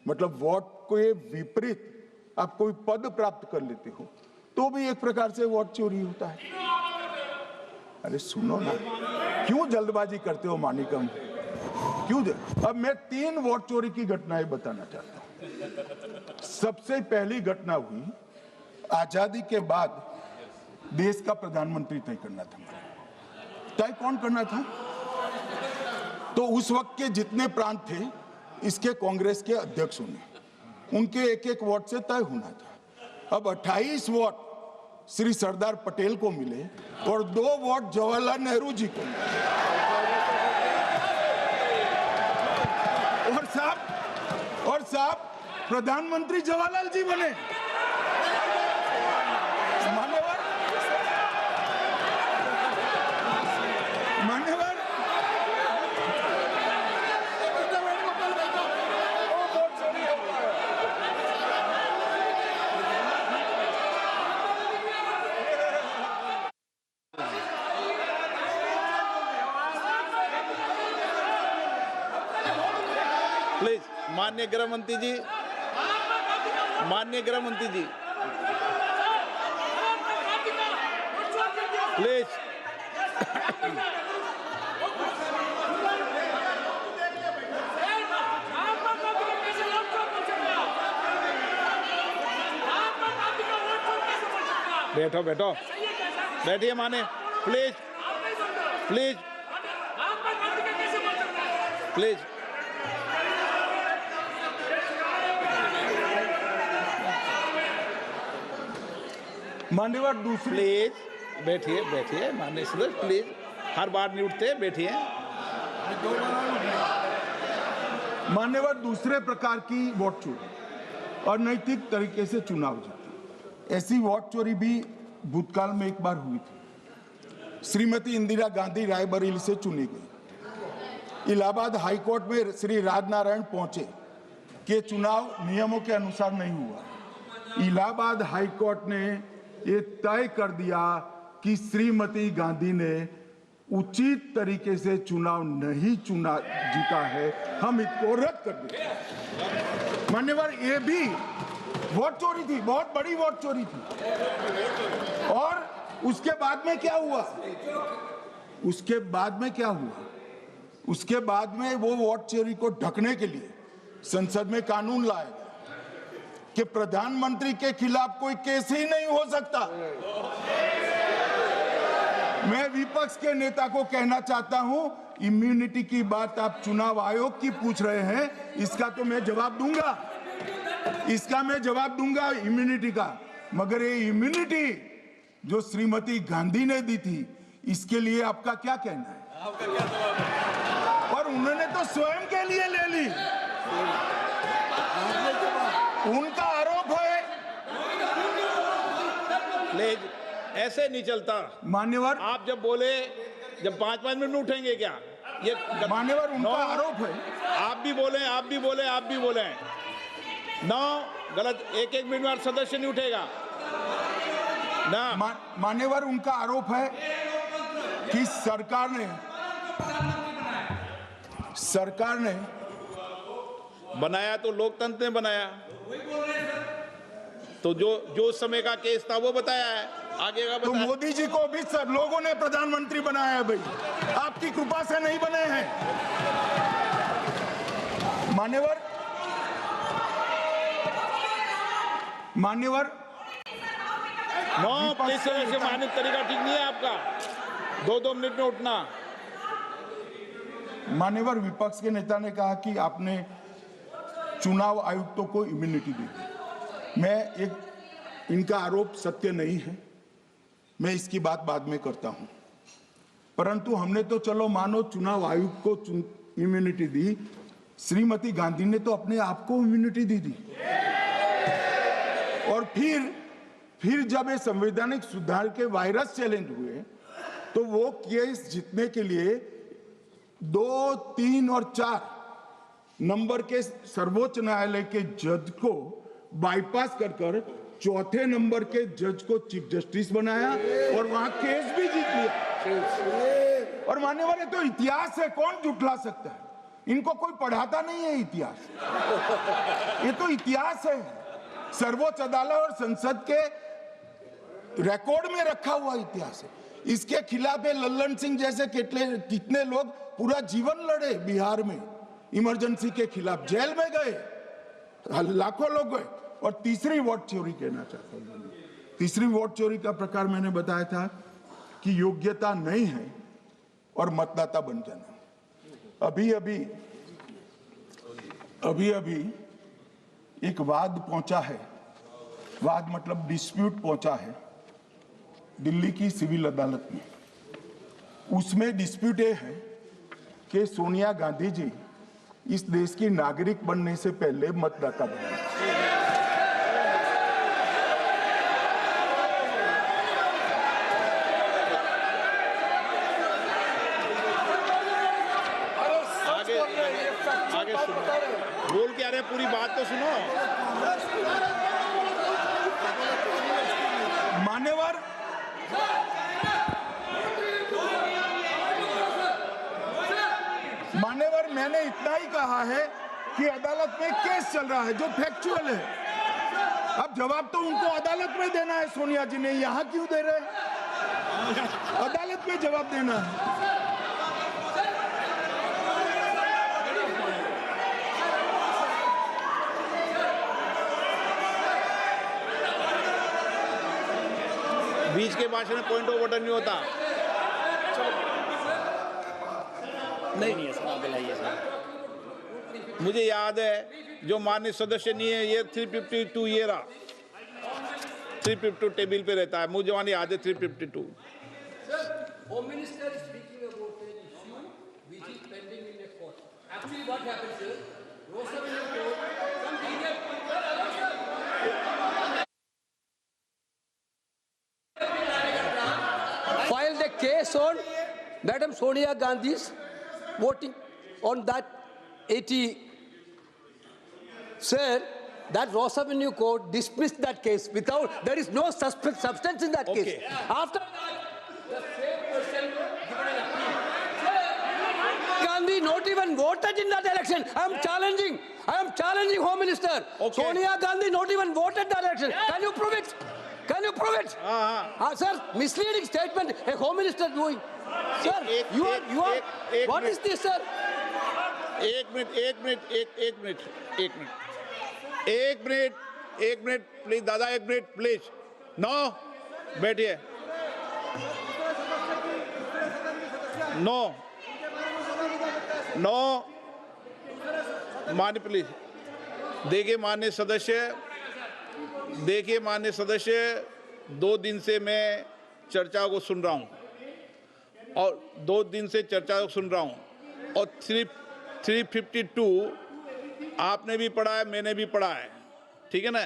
मतलब वोट के विपरीत आप कोई पद प्राप्त कर लेते हो तो भी एक प्रकार से वोट चोरी होता है। अरे सुनो ना, क्यों जल्दबाजी करते हो मानिकम, क्यों? अब मैं 3 वोट चोरी की घटनाएं बताना चाहता हूं। सबसे पहली घटना हुई आजादी के बाद देश का प्रधानमंत्री तय करना था। तय कौन करना था? तो उस वक्त के जितने प्रांत थे इसके कांग्रेस के अध्यक्षों ने, उनके एक वोट से तय होना था। अब 28 वोट श्री सरदार पटेल को मिले और 2 वोट जवाहरलाल नेहरू जी को मिले। और साहब प्रधानमंत्री जवाहरलाल जी बने। मान्यवर प्लीज, माननीय गृह मंत्री जी, माननीय गृह मंत्री जी, प्लीज। बैठो बैठो, बैठिए माने, प्लीज प्लीज प्लीज। मान्यवर दूसरी, प्लीज बैठिए बैठिए माननीय सदस्य, प्लीज, हर बार नहीं उठते, बैठिए। मान्यवर दूसरे प्रकार की वोट चोरी और नैतिक तरीके से चुनाव जीतना, ऐसी वोट चोरी भी भूतकाल में एक बार हुई थी। श्रीमती इंदिरा गांधी रायबरेली से चुनी गई। इलाहाबाद हाईकोर्ट में श्री राजनारायण पहुंचे कि चुनाव नियमों के अनुसार नहीं हुआ। इलाहाबाद हाईकोर्ट ने ये तय कर दिया कि श्रीमती गांधी ने उचित तरीके से चुनाव नहीं जीता है, हम इसको रद्द कर देते। मान्यवर ये भी वोट चोरी थी, बहुत बड़ी वोट चोरी थी। और उसके बाद में क्या हुआ? उसके बाद में वो वोट चोरी को ढकने के लिए संसद में कानून लाया कि प्रधानमंत्री के खिलाफ कोई केस ही नहीं हो सकता। मैं विपक्ष के नेता को कहना चाहता हूं, इम्यूनिटी की बात आप चुनाव आयोग की पूछ रहे हैं, इसका तो मैं जवाब दूंगा, इम्यूनिटी का। मगर ये इम्यूनिटी जो श्रीमती गांधी ने दी थी, इसके लिए आपका क्या कहना है? और उन्होंने तो स्वयं के लिए ले ली, उनका आरोप है। प्लीज, ऐसे नहीं चलता मान्यवर। आप जब बोले, जब 5-5 मिनट उठेंगे क्या? ये मान्यवर उनका आरोप है। आप भी बोले। 9 गलत, 1-1 मिनट में सदस्य नहीं उठेगा। ना मान्यवर उनका आरोप है कि सरकार ने बनाया तो लोकतंत्र ने बनाया, तो जो समय का केस था वो बताया है, आगे का तो बताया। मोदी जी को भी सब लोगों ने प्रधानमंत्री बनाया है भाई, आपकी कृपा से नहीं बने हैं। मान्यवर नो विपक्ष प्लीज के से नेता- मानित तरीका ठीक नहीं है आपका, 2-2 मिनट में उठना। मान्यवर विपक्ष के नेता ने कहा कि आपने चुनाव आयुक्तों को इम्यूनिटी दी। इनका आरोप सत्य नहीं है, मैं इसकी बात बाद में करता हूं, परंतु हमने तो चलो मानो चुनाव आयुक्त को इम्यूनिटी दी, श्रीमती गांधी ने तो अपने आप को इम्यूनिटी दी। और फिर जब ये संवैधानिक सुधार के वायरस चैलेंज हुए तो वो केस जीतने के लिए 2, 3 और 4 नंबर के सर्वोच्च न्यायालय के जज को बाईपास कर चौथे नंबर के जज को चीफ जस्टिस बनाया और वहां केस भी जीत लिया। और मान्यवर, ये तो इतिहास है, कौन जुटला सकता है? इनको कोई पढ़ाता नहीं है इतिहास, ये तो इतिहास है, सर्वोच्च अदालत और संसद के रिकॉर्ड में रखा हुआ इतिहास है। इसके खिलाफ लल्लन सिंह जैसे कितने लोग पूरा जीवन लड़े बिहार में, इमरजेंसी के खिलाफ जेल में गए, लाखों लोग गए। और तीसरी वोट चोरी कहना चाहता हूं, तीसरी वोट चोरी का प्रकार मैंने बताया था कि योग्यता नहीं है और मतदाता बन जाना। अभी एक वाद पहुंचा है, वाद मतलब डिस्प्यूट पहुंचा है दिल्ली की सिविल अदालत में। उसमें डिस्प्यूट ये है कि सोनिया गांधी जी इस देश की नागरिक बनने से पहले मतदाता बने। आगे सुनो, बोल क्या रहे, पूरी बात तो सुनो। मान्यवर, मैंने इतना ही कहा है कि अदालत में केस चल रहा है जो फैक्चुअल है। अब जवाब तो उनको अदालत में देना है, सोनिया जी ने यहां क्यों दे रहे हैं? अदालत में जवाब देना है। बीच के भाषण में पॉइंट ऑफ ऑर्डर नहीं होता। नहीं मुझे याद है जो माननीय सदस्य नहीं है, ये 352 ये रहा, 352 टेबल पे रहता है, मुझे जवानी याद है 352। Home Minister is speaking about an issue which is pending in a court. Actually, what happens is, Rosa will report some senior filed a case on Madam Sonia Gandhi's voting on that 80. Sir, that Rosa Avenue Court dismissed that case without, there is no substance in that case. Okay. After that, the same person given an appeal. Gandhi not even voted in that election. I am challenging Home Minister. Okay. Sonia Gandhi not even voted that election. Can you prove it? Can you prove it? Sir, misleading statement a Home Minister doing. Sir, you are. What is this, sir? एक minute please दादा, एक minute please. No, बैठिए। No मान्य please. देखिए माननीय सदस्य, 2 दिन से मैं चर्चा को सुन रहा हूं और 2 दिन से चर्चा को सुन रहा हूं और 352 आपने भी पढ़ा है, मैंने भी पढ़ा है, ठीक है ना।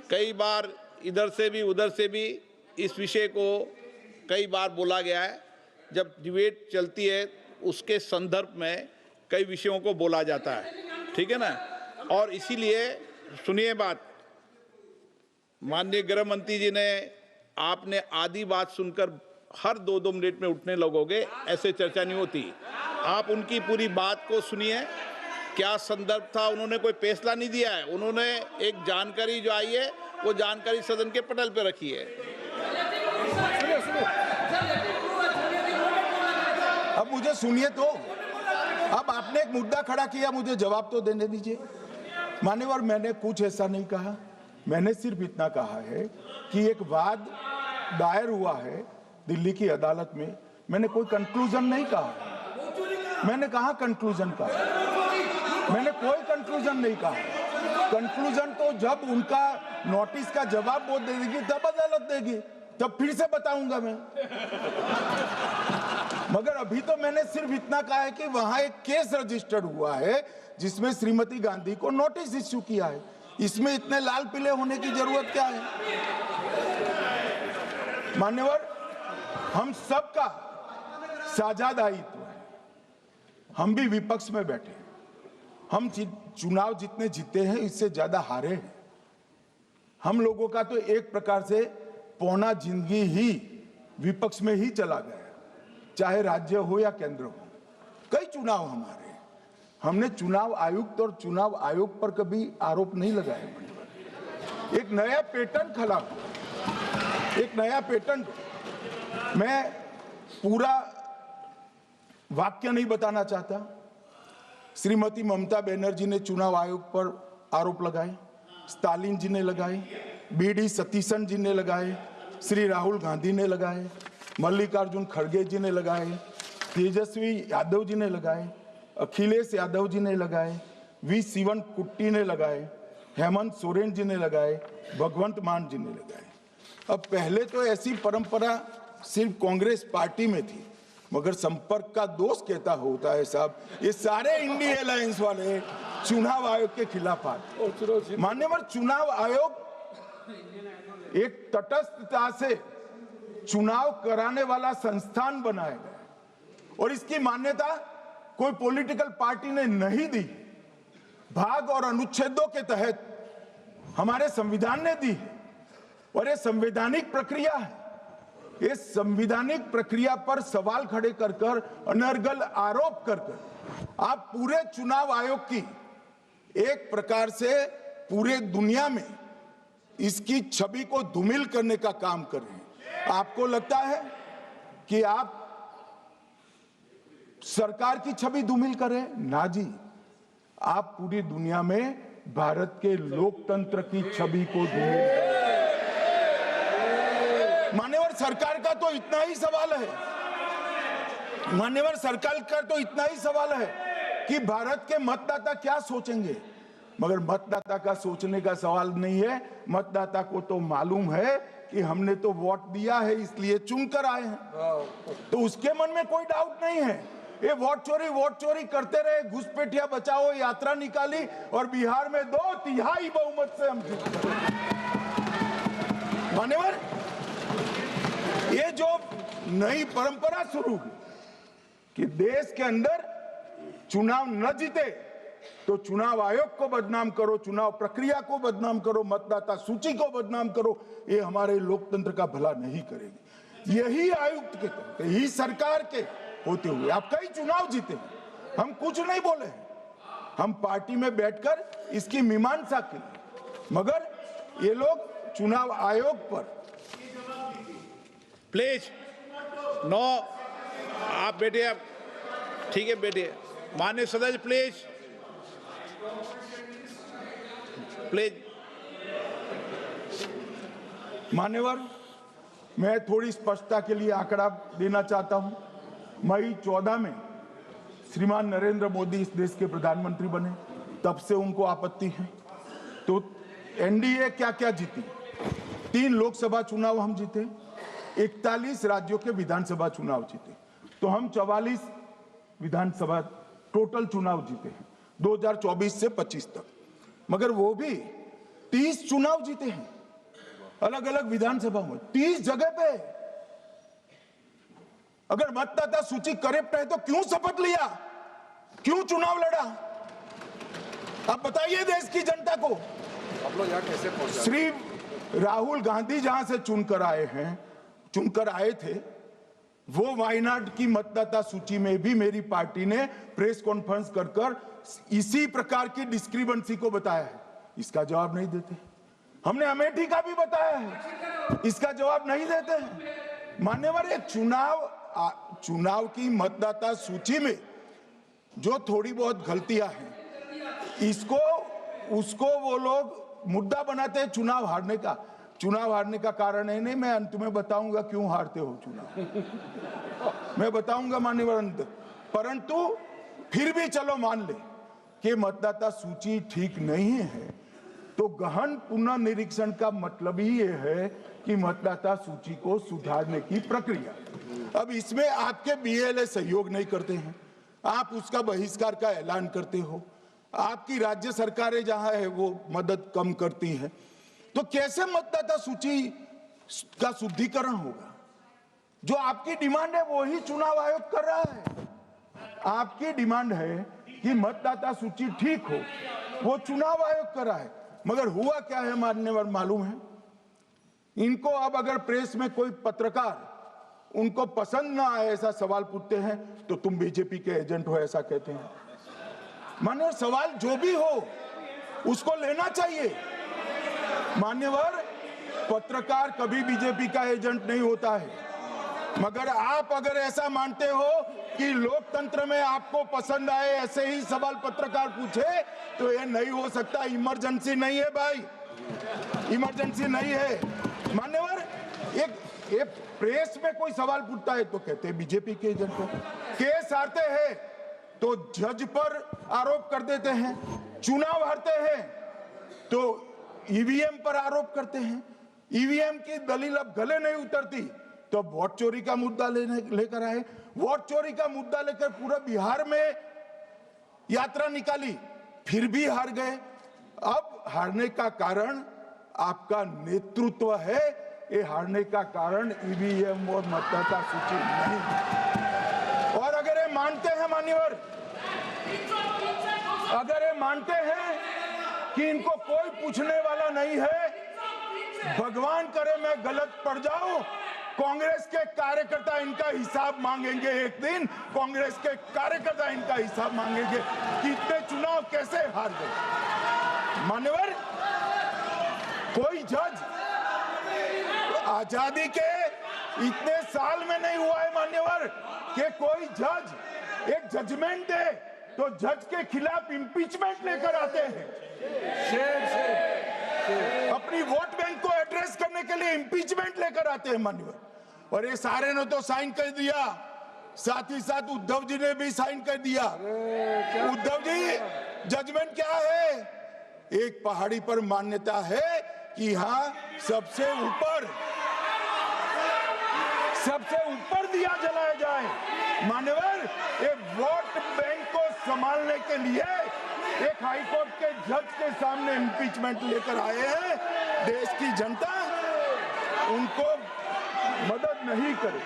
कई बार इधर से भी उधर से भी इस विषय को कई बार बोला गया है। जब डिबेट चलती है उसके संदर्भ में कई विषयों को बोला जाता है, ठीक है ना। और इसीलिए सुनिए बात, माननीय गृह मंत्री जी ने आपने आधी बात सुनकर हर 2-2 मिनट में उठने लगोगे, ऐसे चर्चा नहीं होती। आप उनकी पूरी बात को सुनिए, क्या संदर्भ था, उन्होंने कोई फैसला नहीं दिया है, उन्होंने एक जानकारी जो आई है वो जानकारी सदन के पटल पे रखी है। अब मुझे सुनिए तो, अब आपने एक मुद्दा खड़ा किया, मुझे जवाब तो देने दीजिए। मान्यवर, मैंने कुछ ऐसा नहीं कहा, मैंने सिर्फ इतना कहा है कि एक वाद दायर हुआ है दिल्ली की अदालत में, मैंने कोई कंक्लूजन नहीं कहा, मैंने कहा कंक्लूजन कहा, मैंने कोई कंक्लूजन नहीं कहा। कंक्लूजन तो जब उनका नोटिस का जवाब वो दे देगी तब अदालत देगी, तब फिर से बताऊंगा मैं। मगर अभी तो मैंने सिर्फ इतना कहा है कि वहां एक केस रजिस्टर्ड हुआ है जिसमें श्रीमती गांधी को नोटिस इश्यू किया है, इसमें इतने लाल पीले होने की जरूरत क्या है? मान्यवर, हम सबका साझा दायित्व है, हम भी विपक्ष में बैठे, हम चुनाव जितने जीते हैं इससे ज्यादा हारे हैं। हम लोगों का तो एक प्रकार से पौना जिंदगी ही विपक्ष में ही चला गया, चाहे राज्य हो या केंद्र हो। कई चुनाव हमारे, हमने चुनाव आयुक्त और चुनाव आयोग पर कभी आरोप नहीं लगाया। एक नया पैटर्न खड़ा, एक नया पैटर्न, मैं पूरा वाक्य नहीं बताना चाहता। श्रीमती ममता बनर्जी ने चुनाव आयोग पर आरोप लगाए, स्टालिन जी ने लगाए, बीडी सतीशन जी ने लगाए, श्री राहुल गांधी ने लगाए, मल्लिकार्जुन खड़गे जी ने लगाए, तेजस्वी यादव जी ने लगाए, अखिलेश यादव जी ने लगाए, वी शिवन कुट्टी ने लगाए, हेमंत सोरेन जी ने लगाए, भगवंत मान जी ने लगाए। अब पहले तो ऐसी परंपरा सिर्फ कांग्रेस पार्टी में थी, मगर संपर्क का दोष कहता होता है साहब, ये सारे इंडिया अलायंस वाले चुनाव आयोग के खिलाफ आए। मान्यवर, चुनाव आयोग एक तटस्थता से चुनाव कराने वाला संस्थान बनाया गया और इसकी मान्यता कोई पॉलिटिकल पार्टी ने नहीं दी, भाग और अनुच्छेदों के तहत हमारे संविधान ने दी और ये संवैधानिक प्रक्रिया है। इस संवैधानिक प्रक्रिया पर सवाल खड़े कर कर, अनर्गल आरोप कर कर आप पूरे चुनाव आयोग की एक प्रकार से पूरे दुनिया में इसकी छवि को धूमिल करने का काम कर रहे हैं। आपको लगता है कि आप सरकार की छवि धूमिल करें? ना जी, आप पूरी दुनिया में भारत के लोकतंत्र की छवि को धूमिल करें। मान्यवर, सरकार का तो इतना ही सवाल है, मान्यवर सरकार का तो इतना ही सवाल है कि भारत के मतदाता क्या सोचेंगे, मगर मतदाता का सोचने का सवाल नहीं है। मतदाता को तो मालूम है कि हमने तो वोट दिया है इसलिए चुनकर आए हैं, तो उसके मन में कोई डाउट नहीं है। ये वोट चोरी करते रहे, घुसपैठिया बचाओ यात्रा निकाली और बिहार में 2/3 बहुमत से हम जीत गए। मान्यवर, ये जो नई परंपरा शुरू हुई कि देश के अंदर चुनाव न जीते तो चुनाव आयोग को बदनाम करो, चुनाव प्रक्रिया को बदनाम करो, मतदाता सूची को बदनाम करो, ये हमारे लोकतंत्र का भला नहीं करेगी। यही आयुक्त के तहत, यही सरकार के होते हुए आप कई चुनाव जीते हैं, हम कुछ नहीं बोले हैं, हम पार्टी में बैठकर इसकी मीमांसा की, मगर ये लोग चुनाव आयोग पर प्लीज नो, आप बैठिए, आप ठीक है बैठिए। माननीय सदस्य प्लीज प्लीज। मान्यवर, मैं थोड़ी स्पष्टता के लिए आंकड़ा देना चाहता हूं। मई 14 में श्रीमान नरेंद्र मोदी इस देश के प्रधानमंत्री बने, तब से उनको आपत्ति है। तो एनडीए क्या क्या जीती? 3 लोकसभा चुनाव हम जीते, 41 राज्यों के विधानसभा चुनाव जीते, तो हम 44 विधानसभा टोटल चुनाव जीते हैं 2024 से 25 तक। मगर वो भी 30 चुनाव जीते हैं अलग अलग विधानसभा में, 30 जगह पे। अगर मतदाता सूची करेक्ट है तो क्यों शपथ लिया, क्यों चुनाव लड़ा? आप बताइए देश की जनता को। आप लोग यहाँ कैसे पहुंचे? श्री राहुल गांधी जहां से चुनकर आए थे, वो वायनाड की मतदाता सूची में भी मेरी पार्टी ने प्रेस कॉन्फ्रेंस कर इसी प्रकार की डिस्क्रिपेंसी को बताया है। इसका जवाब नहीं देते। हमने अमेठी का भी बताया है, इसका जवाब नहीं देते हैं। मान्यवर, ये चुनाव की मतदाता सूची में जो थोड़ी बहुत गलतियां हैं, उसको वो लोग मुद्दा बनाते हैं चुनाव हारने का। चुनाव हारने का कारण है नहीं, मैं अंत में बताऊंगा क्यों हारते हो चुनाव, मैं बताऊंगा मान्यवर अंत। परंतु फिर भी चलो मान ले कि मतदाता सूची ठीक नहीं है, तो गहन पुनर्निरीक्षण का मतलब ही ये है कि मतदाता सूची को सुधारने की प्रक्रिया। अब इसमें आपके बीएलए सहयोग नहीं करते हैं, आप उसका बहिष्कार का ऐलान करते हो, आपकी राज्य सरकारें जहां है वो मदद कम करती हैं, तो कैसे मतदाता सूची का शुद्धिकरण होगा? जो आपकी डिमांड है वो ही चुनाव आयोग कर रहा है। आपकी डिमांड है कि मतदाता सूची ठीक हो, वो चुनाव आयोग कर रहा है। मगर हुआ क्या है मान्यवर मालूम है? इनको अब अगर प्रेस में कोई पत्रकार उनको पसंद ना आए ऐसा सवाल पूछते हैं तो तुम बीजेपी के एजेंट हो ऐसा कहते हैं। मान्यवर, सवाल जो भी हो उसको लेना चाहिए। मान्यवर, पत्रकार कभी बीजेपी का एजेंट नहीं होता है। मगर आप अगर ऐसा मानते हो कि लोकतंत्र में आपको पसंद आए ऐसे ही सवाल पत्रकार पूछे, तो ये नहीं हो सकता। इमरजेंसी नहीं है भाई, इमरजेंसी नहीं है। मान्यवर, एक प्रेस में कोई सवाल पूछता है तो कहते हैं बीजेपी के एजेंट हो। केस हारते हैं तो जज पर आरोप कर देते हैं, चुनाव हारते हैं तो ईवीएम पर आरोप करते हैं। ईवीएम की दलील अब गले नहीं उतरती तो वोट चोरी का मुद्दा लेकर आए। वोट चोरी का मुद्दा लेकर पूरा बिहार में यात्रा निकाली, फिर भी हार गए। अब हारने का कारण आपका नेतृत्व है, ये हारने का कारण ईवीएम और मतदाता सूची नहीं। और अगर ये मानते हैं मान्यवर, अगर ये मानते हैं कि इनको कोई पूछने वाला नहीं है, भगवान करे मैं गलत पड़ जाऊं, कांग्रेस के कार्यकर्ता इनका हिसाब मांगेंगे। एक दिन कांग्रेस के कार्यकर्ता इनका हिसाब मांगेंगे कि इतने चुनाव कैसे हार गए। मान्यवर, कोई जज आजादी के इतने साल में नहीं हुआ है मान्यवर कि कोई जज एक जजमेंट दे तो जज के खिलाफ इंपीचमेंट लेकर आते हैं। अपनी वोट बैंक को एड्रेस करने के लिए इंपीचमेंट लेकर आते हैं मान्यवर। और ये सारे ने तो साइन कर दिया, साथ ही साथ उद्धव जी ने भी साइन कर दिया। उद्धव जी, जजमेंट क्या है? एक पहाड़ी पर मान्यता है कि हाँ सबसे ऊपर दिया जलाया जाए। मान्यवर, एक वोट बैंक को संभालने के लिए एक हाईकोर्ट के जज के सामने इंपीचमेंट लेकर आए हैं। देश की जनता उनको मदद नहीं करे।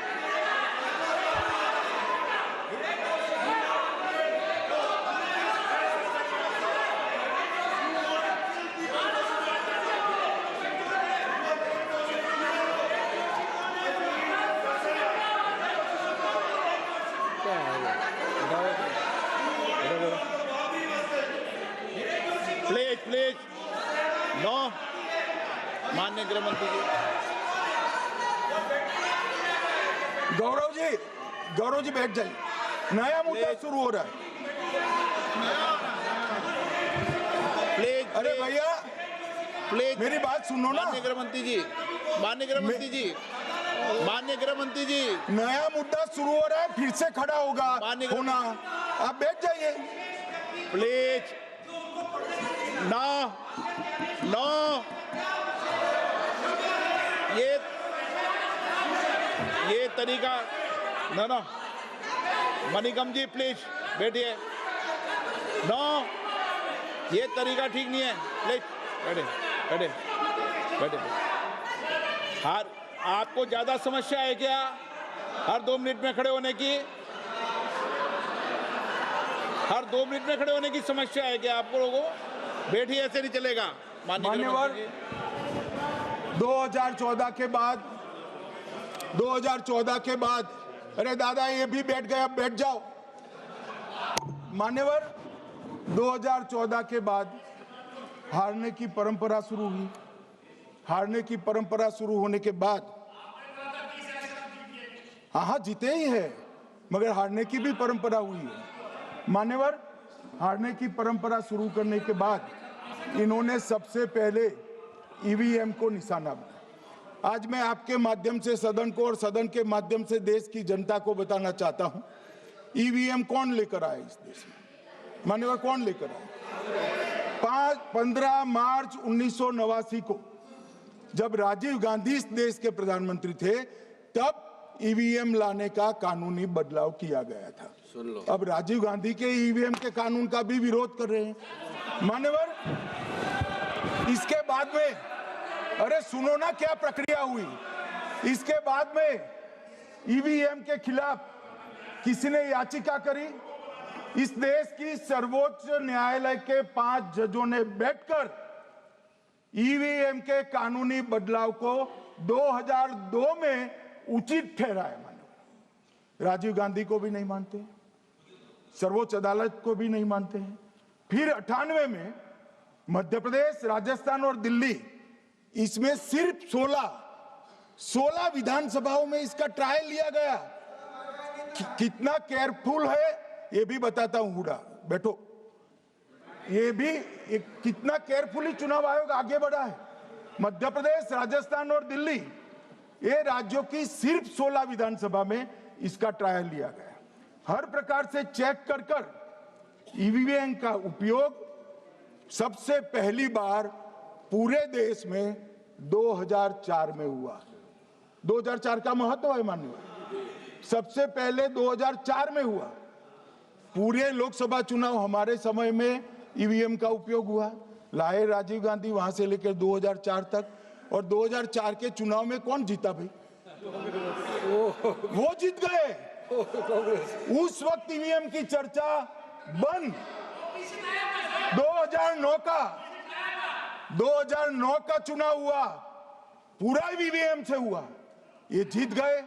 प्लीज नो, माननीय गृह मंत्री जी। गौरव जी बैठ जाइए, नया मुद्दा शुरू हो रहा है। प्लीज, अरे भैया प्लीज मेरी बात सुनो ना। माननीय गृह मंत्री जी, माननीय गृह मंत्री जी, माननीय गृह मंत्री जी, नया मुद्दा शुरू हो रहा है, फिर से खड़ा होगा होना। आप बैठ जाइए प्लीज। नो नो, ये तरीका ना। मणिकम जी प्लीज बैठिए। नो, ये तरीका ठीक नहीं है। प्लीज बैठे। हर आपको ज्यादा समस्या है क्या हर 2 मिनट में खड़े होने की? हर 2 मिनट में खड़े होने की समस्या है क्या आपको लोगों? बैठिए, ऐसे नहीं चलेगा। मान्यवर, 2014 के बाद अरे दादा ये भी बैठ गए, अब बैठ जाओ। मान्यवर, 2014 के बाद हारने की परंपरा शुरू हुई। हारने की परंपरा शुरू होने के बाद हाँ जीते ही है, मगर हारने की भी परंपरा हुई है। मान्यवर, हारने की परंपरा शुरू करने के बाद इन्होंने सबसे पहले ईवीएम को निशाना बनाया। आज मैं आपके माध्यम से सदन को और सदन के माध्यम से देश की जनता को बताना चाहता हूं, ईवीएम कौन लेकर आया इस देश में। मान्यवर, कौन लेकर आया? 15 मार्च 1989 को जब राजीव गांधी इस देश के प्रधानमंत्री थे, तब ईवीएम लाने का कानूनी बदलाव किया गया था। सुन लो, अब राजीव गांधी के ईवीएम के कानून का भी विरोध कर रहे हैं। मान्यवर, इसके बाद में अरे सुनो ना क्या प्रक्रिया हुई। इसके बाद में ईवीएम के खिलाफ किसी ने याचिका करी। इस देश की सर्वोच्च न्यायालय के 5 जजों ने बैठकर ईवीएम के कानूनी बदलाव को 2002 में उचित ठहराया। मानो राजीव गांधी को भी नहीं मानते, सर्वोच्च अदालत को भी नहीं मानते हैं। फिर 98 में मध्य प्रदेश, राजस्थान और दिल्ली, इसमें सिर्फ 16 विधानसभाओं में इसका ट्रायल लिया गया। कितना केयरफुल है ये भी बताता हूं। हुडा बैठो, ये भी कितना केयरफुली चुनाव आयोग आगे बढ़ा है। मध्य प्रदेश, राजस्थान और दिल्ली, ये राज्यों की सिर्फ 16 विधानसभा में इसका ट्रायल लिया गया। हर प्रकार से चेक कर ईवीएम का उपयोग सबसे पहली बार पूरे देश में 2004 में हुआ। 2004 का महत्व है माननीय, सबसे पहले 2004 में हुआ। पूरे लोकसभा चुनाव हमारे समय में ईवीएम का उपयोग हुआ। लाए राजीव गांधी, वहां से लेकर 2004 तक। और 2004 के चुनाव में कौन जीता भाई? वो जीत गए। उस वक्त ईवीएम की चर्चा बंद। 2009 का चुनाव हुआ, पूरा ईवीएम से हुआ, ये जीत गए,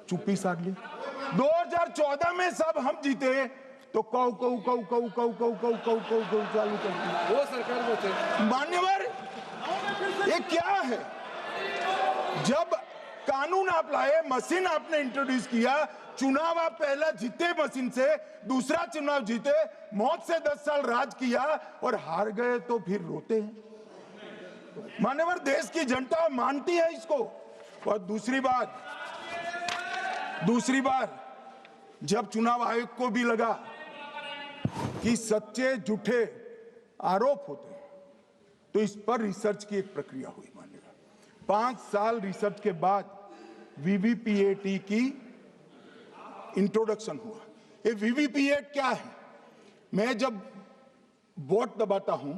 चुप्पी साध ली। 2014 में सब हम जीते तो कौ चालू कर दी वो सरकार को थे। मान्यवर, ये क्या है? जब कानून आप लाए, मशीन आपने इंट्रोड्यूस किया, चुनाव आप पहला जीते मशीन से, दूसरा चुनाव जीते, मौत से 10 साल राज किया और हार गए तो फिर रोते हैं। मान्यवर, देश की जनता मानती है इसको। और दूसरी बात जब चुनाव आयोग को भी लगा कि सच्चे झूठे आरोप होते हैं, तो इस पर रिसर्च की एक प्रक्रिया हुई। मानिएगा 5 साल रिसर्च के बाद वीवीपीएटी की इंट्रोडक्शन हुआ। ये वीवीपीएटी क्या है? मैं जब वोट दबाता हूं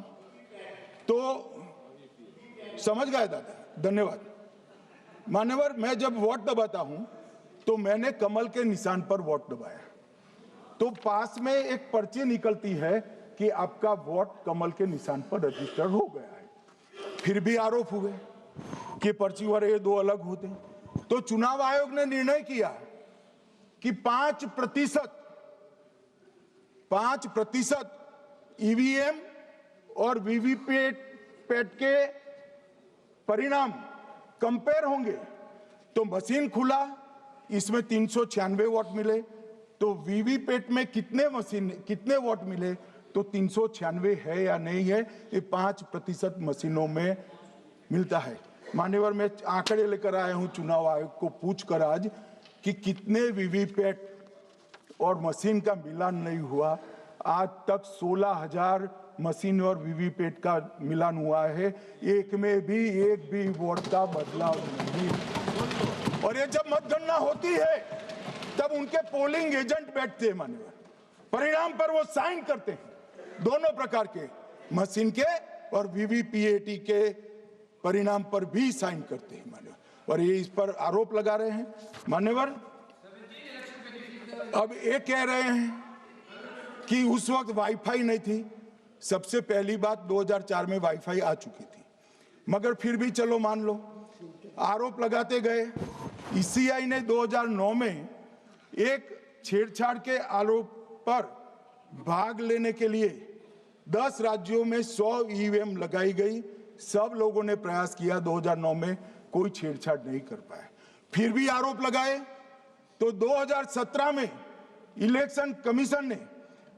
तो समझ गए दादा, धन्यवाद। मान्यवर, मैं जब वोट दबाता हूं तो मैंने कमल के निशान पर वोट दबाया, तो पास में एक पर्ची निकलती है कि आपका वोट कमल के निशान पर रजिस्टर हो गया है। फिर भी आरोप हुए कि पर्ची और ये दो अलग होते हैं। तो चुनाव आयोग ने निर्णय किया कि 5% ईवीएम और वीवीपैट के परिणाम कंपेयर होंगे। तो मशीन खुला, इसमें 396 वोट मिले, तो वीवीपैट में कितने वोट मिले, तो 396 है या नहीं है, ये 5% मशीनों में मिलता है। मान्यवर, मैं आंकड़े लेकर आया हूं चुनाव आयोग को पूछकर आज कि कितने वीवीपैट और मशीन का मिलान नहीं हुआ। आज तक 16,000 मशीन और वीवीपैट का मिलान हुआ है, एक भी वोट का बदलाव नहीं। और ये जब मतगणना होती है तब उनके पोलिंग एजेंट बैठते हैं मान्यवर, परिणाम पर वो साइन करते हैं, दोनों प्रकार के, मशीन के और वीवीपीएटी के परिणाम पर भी साइन करते हैं मान्यवर। और ये इस पर आरोप लगा रहे हैं मान्यवर। अब ये कह रहे हैं कि उस वक्त वाईफाई नहीं थी। सबसे पहली बात, 2004 में वाईफाई आ चुकी थी। मगर फिर भी चलो मान लो, आरोप लगाते गए। ईसीआई ने 2009 में एक छेड़छाड़ के आरोप पर भाग लेने के लिए 10 राज्यों में 100 ईवीएम लगाई गई। सब लोगों ने प्रयास किया, 2009 में कोई छेड़छाड़ नहीं कर पाए। फिर भी आरोप लगाए तो 2017 में इलेक्शन कमीशन ने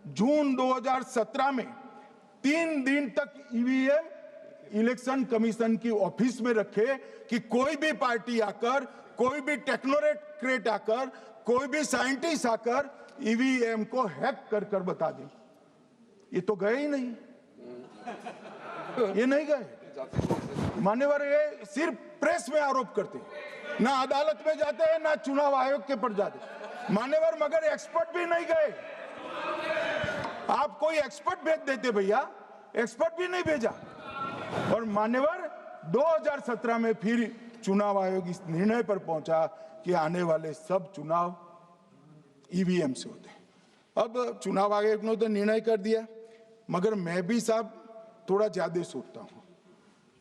जून 2017 में 3 दिन तक ईवीएम इलेक्शन कमीशन की ऑफिस में रखे कि कोई भी पार्टी आकर, कोई भी टेक्नोक्रेट आकर, कोई भी साइंटिस्ट आकर ईवीएम को हैक कर कर बता दे। ये तो गए ही नहीं, ये नहीं गए। मान्यवर, ये सिर्फ प्रेस में आरोप करते, ना अदालत में जाते हैं, ना चुनाव आयोग के पर जाते। मान्यवर, मगर एक्सपर्ट भी नहीं गए। आप कोई एक्सपर्ट भेज देते भैया, एक्सपर्ट भी नहीं भेजा। और मान्यवर, 2017 में फिर चुनाव आयोग इस निर्णय पर पहुंचा कि आने वाले सब चुनाव ईवीएम से होते हैं। अब चुनाव आयोग ने तो निर्णय कर दिया, मगर मैं भी साहब थोड़ा ज्यादा सोचता हूं।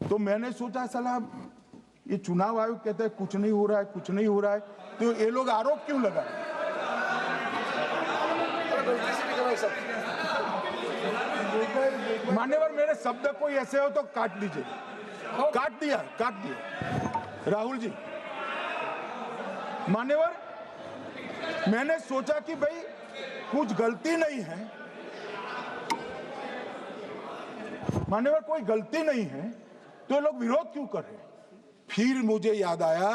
तो मैंने सोचा साला ये चुनाव आयोग कहता है कुछ नहीं हो रहा है, कुछ नहीं हो रहा है, तो ये लोग आरोप क्यों लगा? मान्यवर, मेरे शब्द कोई ऐसे हो तो काट दीजिए। काट दिया राहुल जी। मान्यवर, मैंने सोचा कि भाई कुछ गलती नहीं है, मान्यवर कोई गलती नहीं है, तो लोग विरोध क्यों कर रहे? फिर मुझे याद आया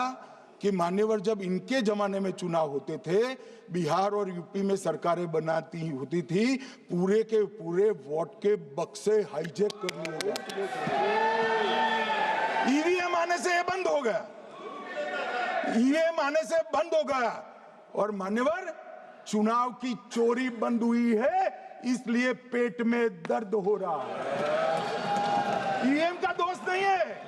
कि मान्यवर, जब इनके जमाने में चुनाव होते थे, बिहार और यूपी में सरकारें बनाती होती थी, पूरे के पूरे वोट के बक्से हाईजैक कर लिए जाते। ईवीएम आने से ये बंद हो गया, ईवीएम आने से बंद हो गया। और मान्यवर, चुनाव की चोरी बंद हुई है, इसलिए पेट में दर्द हो रहा है। ईवीएम का दोष नहीं है,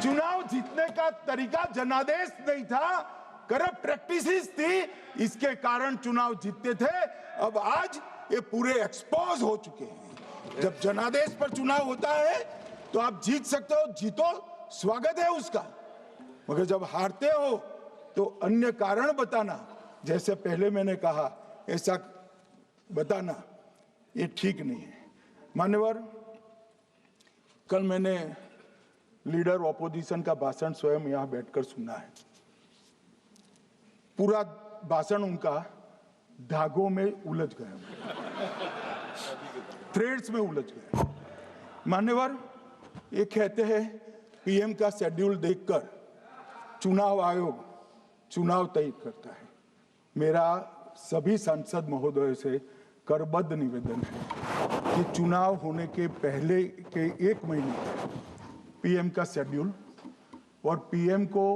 चुनाव जीतने का तरीका जनादेश नहीं था, करप्ट प्रैक्टिसेस थी, इसके कारण चुनाव जीतते थे। अब आज ये पूरे एक्सपोज हो चुके हैं। जब जनादेश पर चुनाव होता है तो आप जीत सकते हो, जीतो, स्वागत है उसका, मगर जब हारते हो तो अन्य कारण बताना, जैसे पहले मैंने कहा, ऐसा बताना, ये ठीक नहीं है। मान्यवर, कल मैंने लीडर ऑपोजिशन का भाषण स्वयं यहां बैठकर सुना है। पूरा भाषण उनका धागों में उलझ गया, थ्रेड्स में उलझ गया। मान्यवर, ये कहते हैं पीएम का शेड्यूल देखकर चुनाव आयोग चुनाव तय करता है। मेरा सभी सांसद महोदय से करबद्ध निवेदन है कि चुनाव होने के पहले के 1 महीने पीएम का शेड्यूल, और पीएम को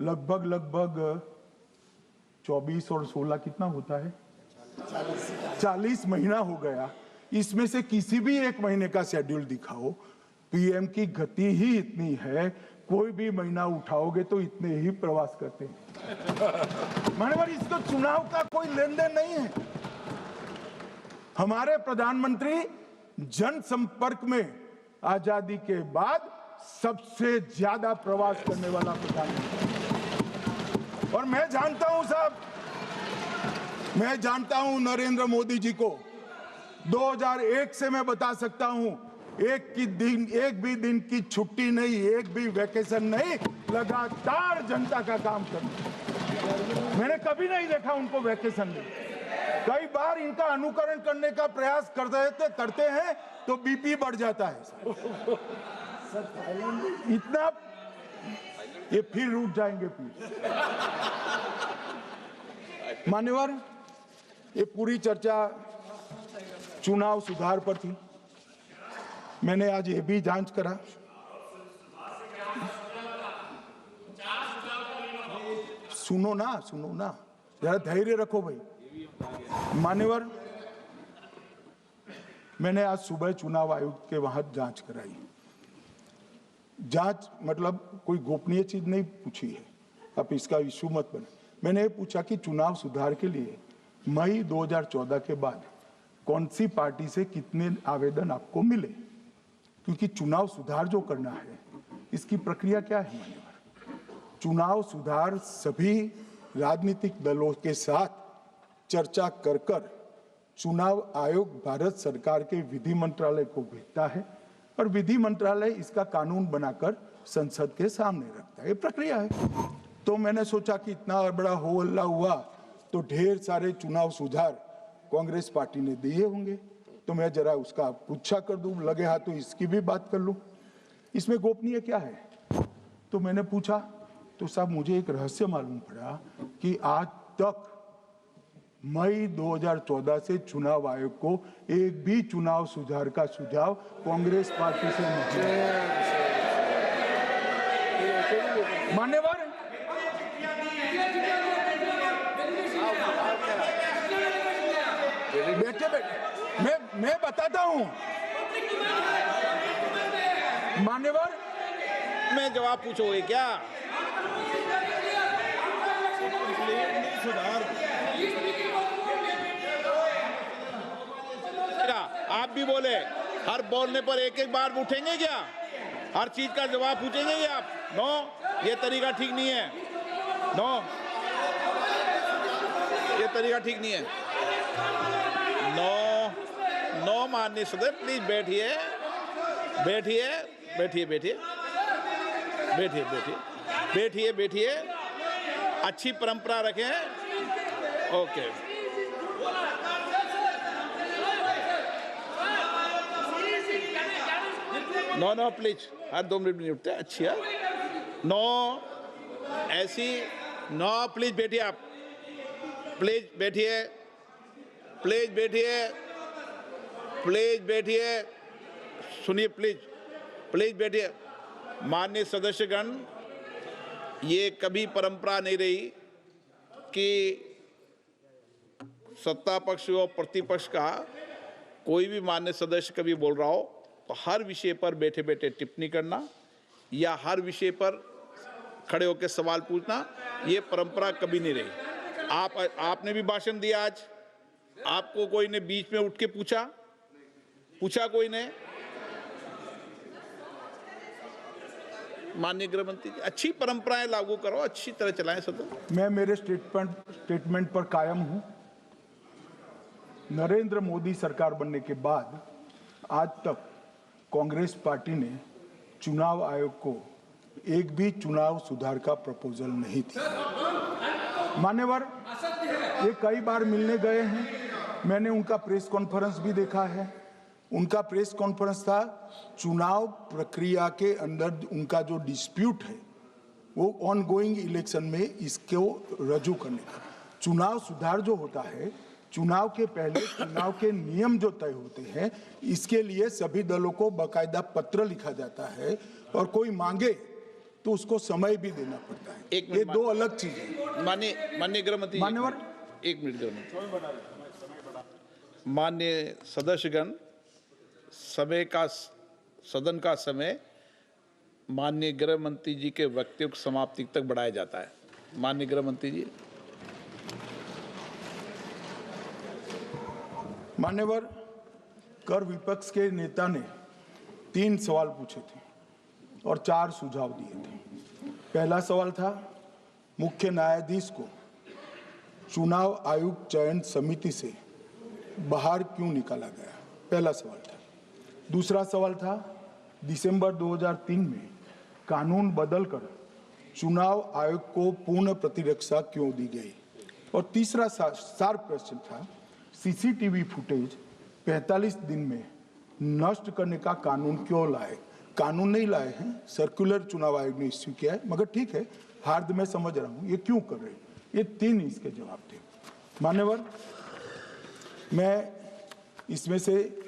लगभग 24 और 16 कितना होता है, 40 महीना हो गया। इसमें से किसी भी 1 महीने का शेड्यूल दिखाओ। पीएम की गति ही इतनी है, कोई भी महीना उठाओगे तो इतने ही प्रवास करते हैं। मानवर, इसको चुनाव का कोई लेन देन नहीं है। हमारे प्रधानमंत्री जनसंपर्क में आजादी के बाद सबसे ज्यादा प्रवास करने वाला प्रधानमंत्री। और मैं जानता हूं साहब, मैं जानता हूं नरेंद्र मोदी जी को 2001 से मैं बता सकता हूं, एक भी दिन की छुट्टी नहीं, एक भी वैकेशन नहीं, लगातार जनता का काम करना। मैंने कभी नहीं देखा उनको वैकेशन में। कई बार इनका अनुकरण करने का प्रयास करते हैं तो बीपी बढ़ जाता है इतना, ये फिर उठ जाएंगे फिर। मान्यवर, ये पूरी चर्चा चुनाव सुधार पर थी। मैंने आज ये भी जांच करा, सुनो ना, जरा धैर्य रखो भाई। मान्यवर, मैंने आज सुबह चुनाव आयोग के वहां जांच कराई। जांच मतलब कोई गोपनीय चीज नहीं पूछी है, आप इसका इशू मत बने। मैंने ये पूछा कि चुनाव सुधार के लिए मई 2014 के बाद कौन सी पार्टी से कितने आवेदन आपको मिले, क्योंकि चुनाव सुधार जो करना है इसकी प्रक्रिया क्या है मान्यवर? चुनाव सुधार सभी राजनीतिक दलों के साथ चर्चा कर कर चुनाव आयोग भारत सरकार के विधि मंत्रालय को भेजता है और विधि मंत्रालय इसका कानून बनाकर संसद के सामने रखता है। ये प्रक्रिया है। तो मैंने सोचा कि इतना बड़ा हो हल्ला हुआ तो ढेर सारे चुनाव सुधार कांग्रेस पार्टी ने दिए होंगे, तो मैं जरा उसका पुच्छा कर दूं, लगे हाथ तो इसकी भी बात कर लूं। इसमें गोपनीय क्या है? तो मैंने पूछा तो साहब मुझे एक रहस्य मालूम पड़ा कि आज तक मई 2014 से चुनाव आयोग को एक भी चुनाव सुधार का सुझाव कांग्रेस पार्टी से नहीं है। मान्यवर, बैठे मैं बताता हूं मान्यवर। मैं जवाब पूछोगे क्या? आप भी बोले, हर बोलने पर एक एक बार उठेंगे क्या? हर चीज का जवाब पूछेंगे क्या आप? नो, ये तरीका ठीक नहीं है। नो, ये तरीका ठीक नहीं है। नो, नो माननीय सदस्य, प्लीज बैठिए, बैठिए, बैठिए, बैठिए, बैठिए, बैठिए, बैठिए, बैठिए। अच्छी परंपरा रखें। ओके। नो नो प्लीज, हर 2 मिनट नहीं उठते। अच्छी है। नो, ऐसी नो, प्लीज बैठिए आप, प्लीज बैठिए, प्लीज बैठिए, प्लीज बैठिए, सुनिए प्लीज, प्लीज बैठिए। माननीय सदस्यगण, ये कभी परंपरा नहीं रही कि सत्ता पक्ष और प्रतिपक्ष का कोई भी माननीय सदस्य कभी बोल रहा हो तो हर विषय पर बैठे बैठे टिप्पणी करना या हर विषय पर खड़े होकर सवाल पूछना, ये परंपरा कभी नहीं रही। आपने भी भाषण दिया आज, आपको कोई ने बीच में उठ के पूछा कोई ने? माननीय गृह मंत्री जी, अच्छी परंपराएं लागू करो, अच्छी तरह चलाएं सदन। मैं मेरे स्टेटमेंट पर कायम हूं। नरेंद्र मोदी सरकार बनने के बाद आज तक कांग्रेस पार्टी ने चुनाव आयोग को एक भी चुनाव सुधार का प्रपोजल नहीं दिया। मान्यवर, ये कई बार मिलने गए हैं, मैंने उनका प्रेस कॉन्फ्रेंस भी देखा है। उनका प्रेस कॉन्फ्रेंस था चुनाव प्रक्रिया के अंदर उनका जो डिस्प्यूट है वो ऑनगोइंग इलेक्शन में इसको रजू करने का। चुनाव सुधार जो होता है, चुनाव के पहले चुनाव के नियम जो तय होते हैं, इसके लिए सभी दलों को बाकायदा पत्र लिखा जाता है और कोई मांगे तो उसको समय भी देना पड़ता है। ये दो अलग चीजें। माननीय गृह मंत्री, मान्यवर, 1 मिनट गृह मंत्री। माननीय सदस्यगण, सदन का समय माननीय गृह मंत्री जी के वक्तव्य की समाप्ति तक बढ़ाया जाता है। माननीय गृह मंत्री जी। मान्यवर, कर विपक्ष के नेता ने 3 सवाल पूछे थे और 4 सुझाव दिए थे। पहला सवाल था मुख्य न्यायाधीश को चुनाव आयोग चयन समिति से बाहर क्यों निकाला गया, पहला सवाल था। दूसरा सवाल था दिसंबर 2003 में कानून बदलकर चुनाव आयोग को पूर्ण प्रतिरक्षा क्यों दी गई। और तीसरा शार्प क्वेश्चन था सीसीटीवी फुटेज 45 दिन में नष्ट करने का कानून क्यों लाए। कानून नहीं लाए हैं, सर्कुलर चुनाव आयोग ने इश्यू किया है, मगर ठीक है, हार्द में समझ रहा हूं ये क्यों कर रहे हैं। ये 3 इसके जवाब थे। मान्यवर, मैं इसमें से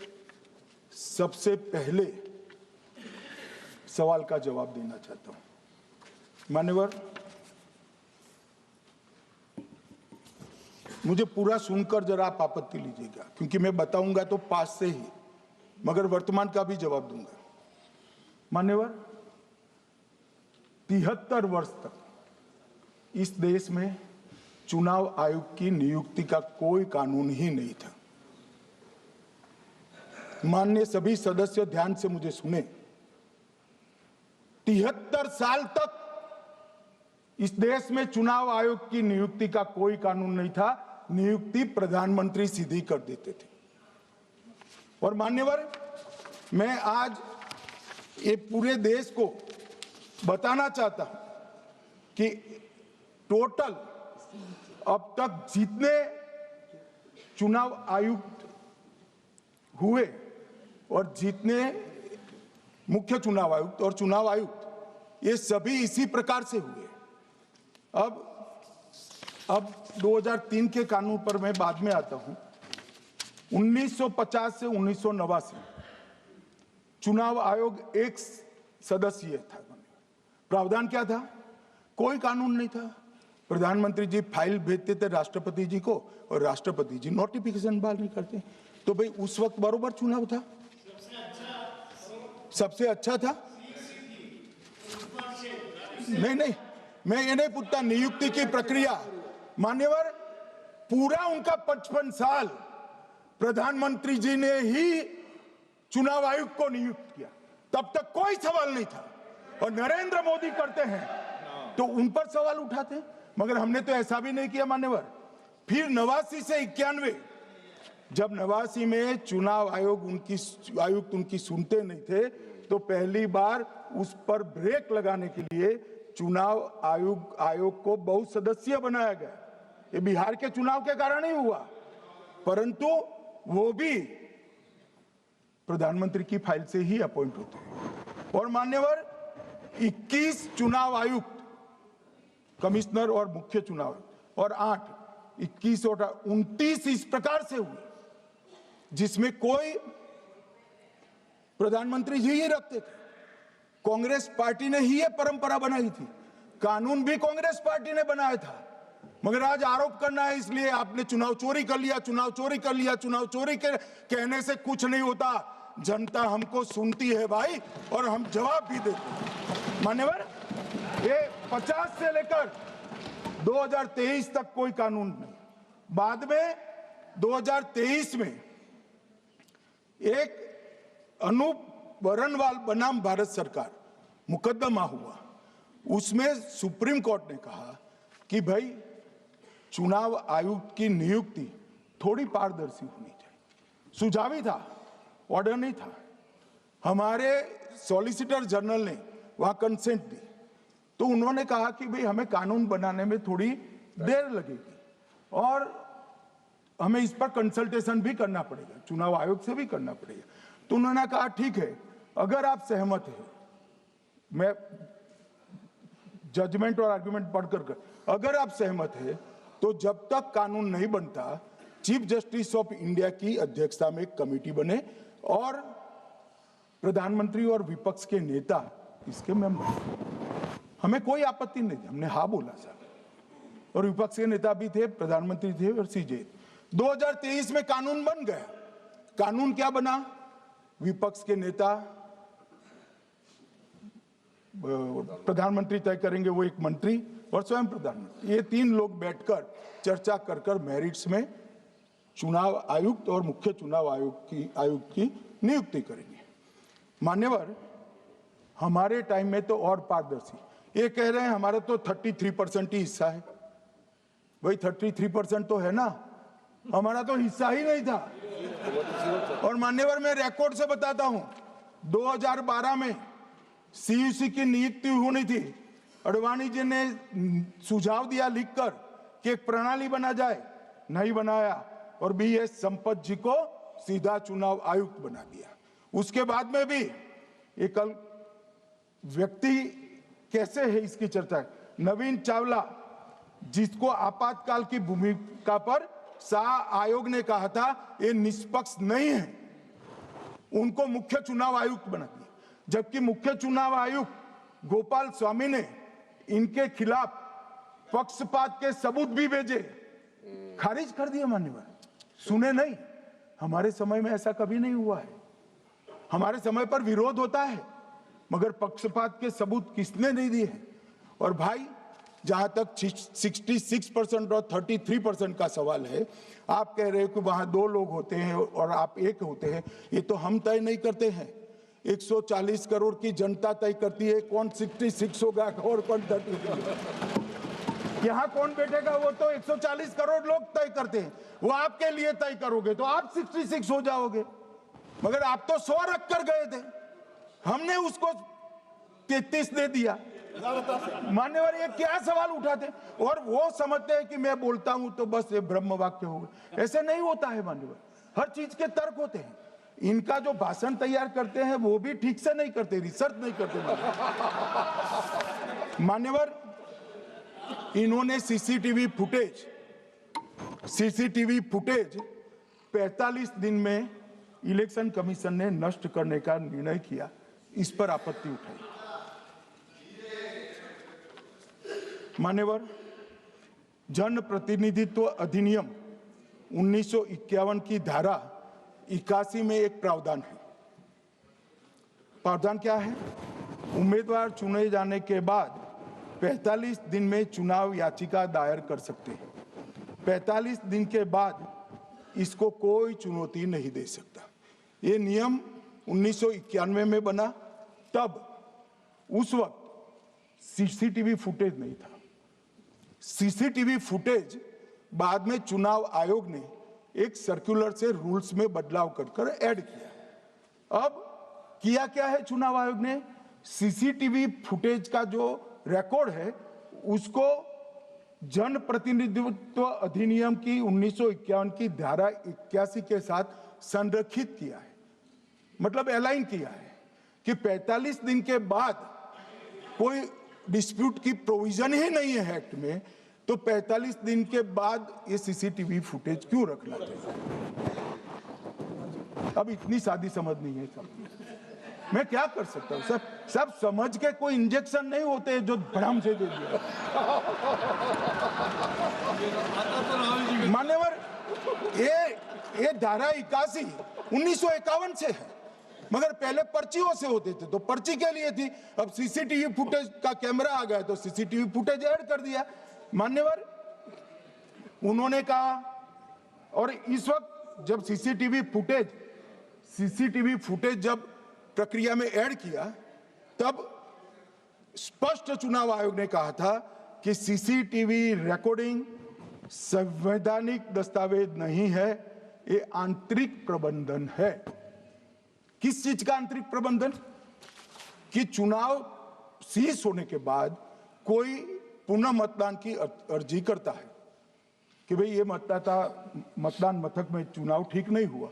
सबसे पहले सवाल का जवाब देना चाहता हूं। मान्यवर, मुझे पूरा सुनकर जरा आप आपत्ति लीजिएगा, क्योंकि मैं बताऊंगा तो पास से ही, मगर वर्तमान का भी जवाब दूंगा। मान्यवर, 73 वर्ष तक इस देश में चुनाव आयोग की नियुक्ति का कोई कानून ही नहीं था। माननीय सभी सदस्य ध्यान से मुझे सुने। 73 साल तक इस देश में चुनाव आयोग की नियुक्ति का कोई कानून नहीं था। नियुक्ति प्रधानमंत्री सीधी कर देते थे। और मान्यवर, मैं आज ये पूरे देश को बताना चाहता हूं कि टोटल अब तक जितने चुनाव आयुक्त हुए और जितने मुख्य चुनाव आयुक्त और चुनाव आयुक्त, ये सभी इसी प्रकार से हुए। अब 2003 के कानून पर मैं बाद में आता हूं। 1950 से 1989 चुनाव आयोग एक सदस्यीय था। प्रावधान क्या था? कोई कानून नहीं था। प्रधानमंत्री जी फाइल भेजते थे राष्ट्रपति जी को और राष्ट्रपति जी नोटिफिकेशन बहाल नहीं करते। तो भाई उस वक्त बरोबर चुनाव था, सबसे अच्छा था। नहीं, मैं ये नहीं पूछता नियुक्ति की प्रक्रिया। मान्यवर, पूरा उनका 55 साल प्रधानमंत्री जी ने ही चुनाव आयुक्त को नियुक्त किया, तब तक कोई सवाल नहीं था। और नरेंद्र मोदी करते हैं तो उन पर सवाल उठाते हैं, मगर हमने तो ऐसा भी नहीं किया मान्यवर। फिर 89 से 91, जब 89 में चुनाव आयुक्त उनकी सुनते नहीं थे, तो पहली बार उस पर ब्रेक लगाने के लिए चुनाव आयोग को बहुसदस्यीय बनाया गया। ये बिहार के चुनाव के कारण ही हुआ, परंतु वो भी प्रधानमंत्री की फाइल से ही अपॉइंट होते हैं। और मान्यवर, 21 चुनाव आयुक्त, कमिश्नर और मुख्य चुनाव आयुक्त, और 21 और 29 इस प्रकार से हुए जिसमें कोई प्रधानमंत्री जी ही रखते थे। कांग्रेस पार्टी ने ही ये परंपरा बनाई थी। कानून भी कांग्रेस पार्टी ने बनाया था। मगर आज आरोप करना है इसलिए आपने चुनाव चोरी कर लिया, चुनाव चोरी कर लिया, चुनाव चोरी के कहने से कुछ नहीं होता। जनता हमको सुनती है भाई, और हम जवाब भी देते हैं। मान्यवर, ये 50 से लेकर 2023 तक कोई कानून नहीं। बाद में 2023 में एक अनूप बरनवाल बनाम भारत सरकार मुकदमा हुआ। उसमें सुप्रीम कोर्ट ने कहा कि भाई चुनाव आयुक्त की नियुक्ति थोड़ी पारदर्शी होनी चाहिए। सुझावी था, ऑर्डर नहीं था। हमारे सॉलिसिटर जनरल ने वहां कंसेंट दी, तो उन्होंने कहा कि भाई हमें कानून बनाने में थोड़ी देर लगेगी और हमें इस पर कंसल्टेशन भी करना पड़ेगा, चुनाव आयोग से भी करना पड़ेगा। तो उन्होंने कहा ठीक है, अगर आप सहमत हैं, मैं जजमेंट और आर्गुमेंट पढ़कर, अगर आप सहमत हैं तो जब तक कानून नहीं बनता, चीफ जस्टिस ऑफ इंडिया की अध्यक्षता में एक कमेटी बने और प्रधानमंत्री और विपक्ष के नेता इसके मेंबर। हमें कोई आपत्ति नहीं थी, हमने हाँ बोला साहब। और विपक्ष के नेता भी थे, प्रधानमंत्री थे और सीजे। 2023 में कानून बन गया। कानून क्या बना? विपक्ष के नेता, प्रधानमंत्री तय करेंगे, वो एक मंत्री और स्वयं प्रधानमंत्री, ये 3 लोग बैठकर चर्चा कर मेरिट्स में चुनाव आयुक्त और मुख्य चुनाव आयुक्त की नियुक्ति करेंगे। मान्यवर, हमारे टाइम में तो और पारदर्शी। ये कह रहे हैं हमारा तो 33% ही हिस्सा है। भाई 33% तो है ना, हमारा तो हिस्सा ही नहीं था। और मान्यवर, मैं रिकॉर्ड से बताता हूं, 2012 में सीयूसी की नियुक्ति होनी थी। अडवाणी जी ने सुझाव दिया लिखकर कि एक प्रणाली बना जाए, नहीं बनाया और बीएस संपत जी को सीधा चुनाव आयुक्त बना दिया। उसके बाद में भी एक व्यक्ति कैसे है इसकी चर्चा है। नवीन चावला, जिसको आपातकाल की भूमिका पर शाह आयोग ने कहा था ये निष्पक्ष नहीं है, उनको मुख्य चुनाव आयुक्त बना दिया। जबकि मुख्य चुनाव आयुक्त गोपाल स्वामी ने इनके खिलाफ पक्षपात के सबूत भी भेजे, खारिज कर दिया। मान्यवर, सुने नहीं। हमारे समय में ऐसा कभी नहीं हुआ है। हमारे समय पर विरोध होता है, मगर पक्षपात के सबूत किसने नहीं दिए हैं। और भाई, जहां तक 66% और 33% का सवाल है, आप कह रहे हो कि वहां 2 लोग होते हैं और आप एक होते हैं, ये तो हम तय नहीं करते हैं। 140 करोड़ की जनता तय करती है कौन 66 होगा और कौन 30। यहाँ कौन बैठेगा वो तो 140 करोड़ लोग तय करते हैं, वो आपके लिए तय करोगे तो आप 66 हो जाओगे। मगर आप तो 100 रख कर गए थे, हमने उसको 33 दे दिया। मान्यवर ये क्या सवाल उठाते, और वो समझते हैं कि मैं बोलता हूं तो बस ये ब्रह्म वाक्य होगा। ऐसे नहीं होता है मान्यवर, हर चीज के तर्क होते हैं। इनका जो भाषण तैयार करते हैं वो भी ठीक से नहीं करते, रिसर्च नहीं करते मान्यवर। इन्होंने सीसीटीवी फुटेज 45 दिन में इलेक्शन कमीशन ने नष्ट करने का निर्णय किया, इस पर आपत्ति उठाई। मान्यवर, जन प्रतिनिधित्व अधिनियम 1951 की धारा 81 में एक प्रावधान है। प्रावधान क्या है? उम्मीदवार चुने जाने के बाद 45 दिन में चुनाव याचिका दायर कर सकते हैं। 45 दिन के बाद इसको कोई चुनौती नहीं दे सकता। ये नियम 1991 में बना, तब उस वक्त सीसीटीवी फुटेज नहीं था। सीसीटीवी फुटेज बाद में चुनाव आयोग ने एक सर्कुलर से रूल्स में बदलाव कर ऐड किया। अब किया क्या है चुनाव आयोग ने? सीसीटीवी फुटेज का जो रिकॉर्ड है उसको जन प्रतिनिधित्व अधिनियम की 1951 की धारा 81 के साथ संरक्षित किया है, मतलब अलाइन किया है कि 45 दिन के बाद कोई डिस्प्यूट की प्रोविजन ही नहीं है एक्ट में, तो 45 दिन के बाद ये सीसीटीवी फुटेज क्यों रखना चाहिए? अब इतनी सादी समझ नहीं है सब, मैं क्या कर सकता हूं? सब समझ के कोई इंजेक्शन नहीं होते जो भ्रम से दे दिया। मान्यवर, ये धारा 81 1951 से है, मगर पहले पर्चियों से होते थे तो पर्ची के लिए थी। अब सीसीटीवी फुटेज का कैमरा आ गया तो सीसीटीवी फुटेज ऐड कर दिया। मान्यवर, उन्होंने कहा, और इस वक्त जब सीसीटीवी फुटेज जब प्रक्रिया में ऐड किया, तब स्पष्ट चुनाव आयोग ने कहा था कि सीसीटीवी रिकॉर्डिंग संवैधानिक दस्तावेज नहीं है, ये आंतरिक प्रबंधन है। किस चीज का आंतरिक प्रबंधन? कि चुनाव सीज होने के बाद कोई पुनः मतदान की अर्जी करता है कि भाई ये मतदान मथक में चुनाव ठीक नहीं हुआ,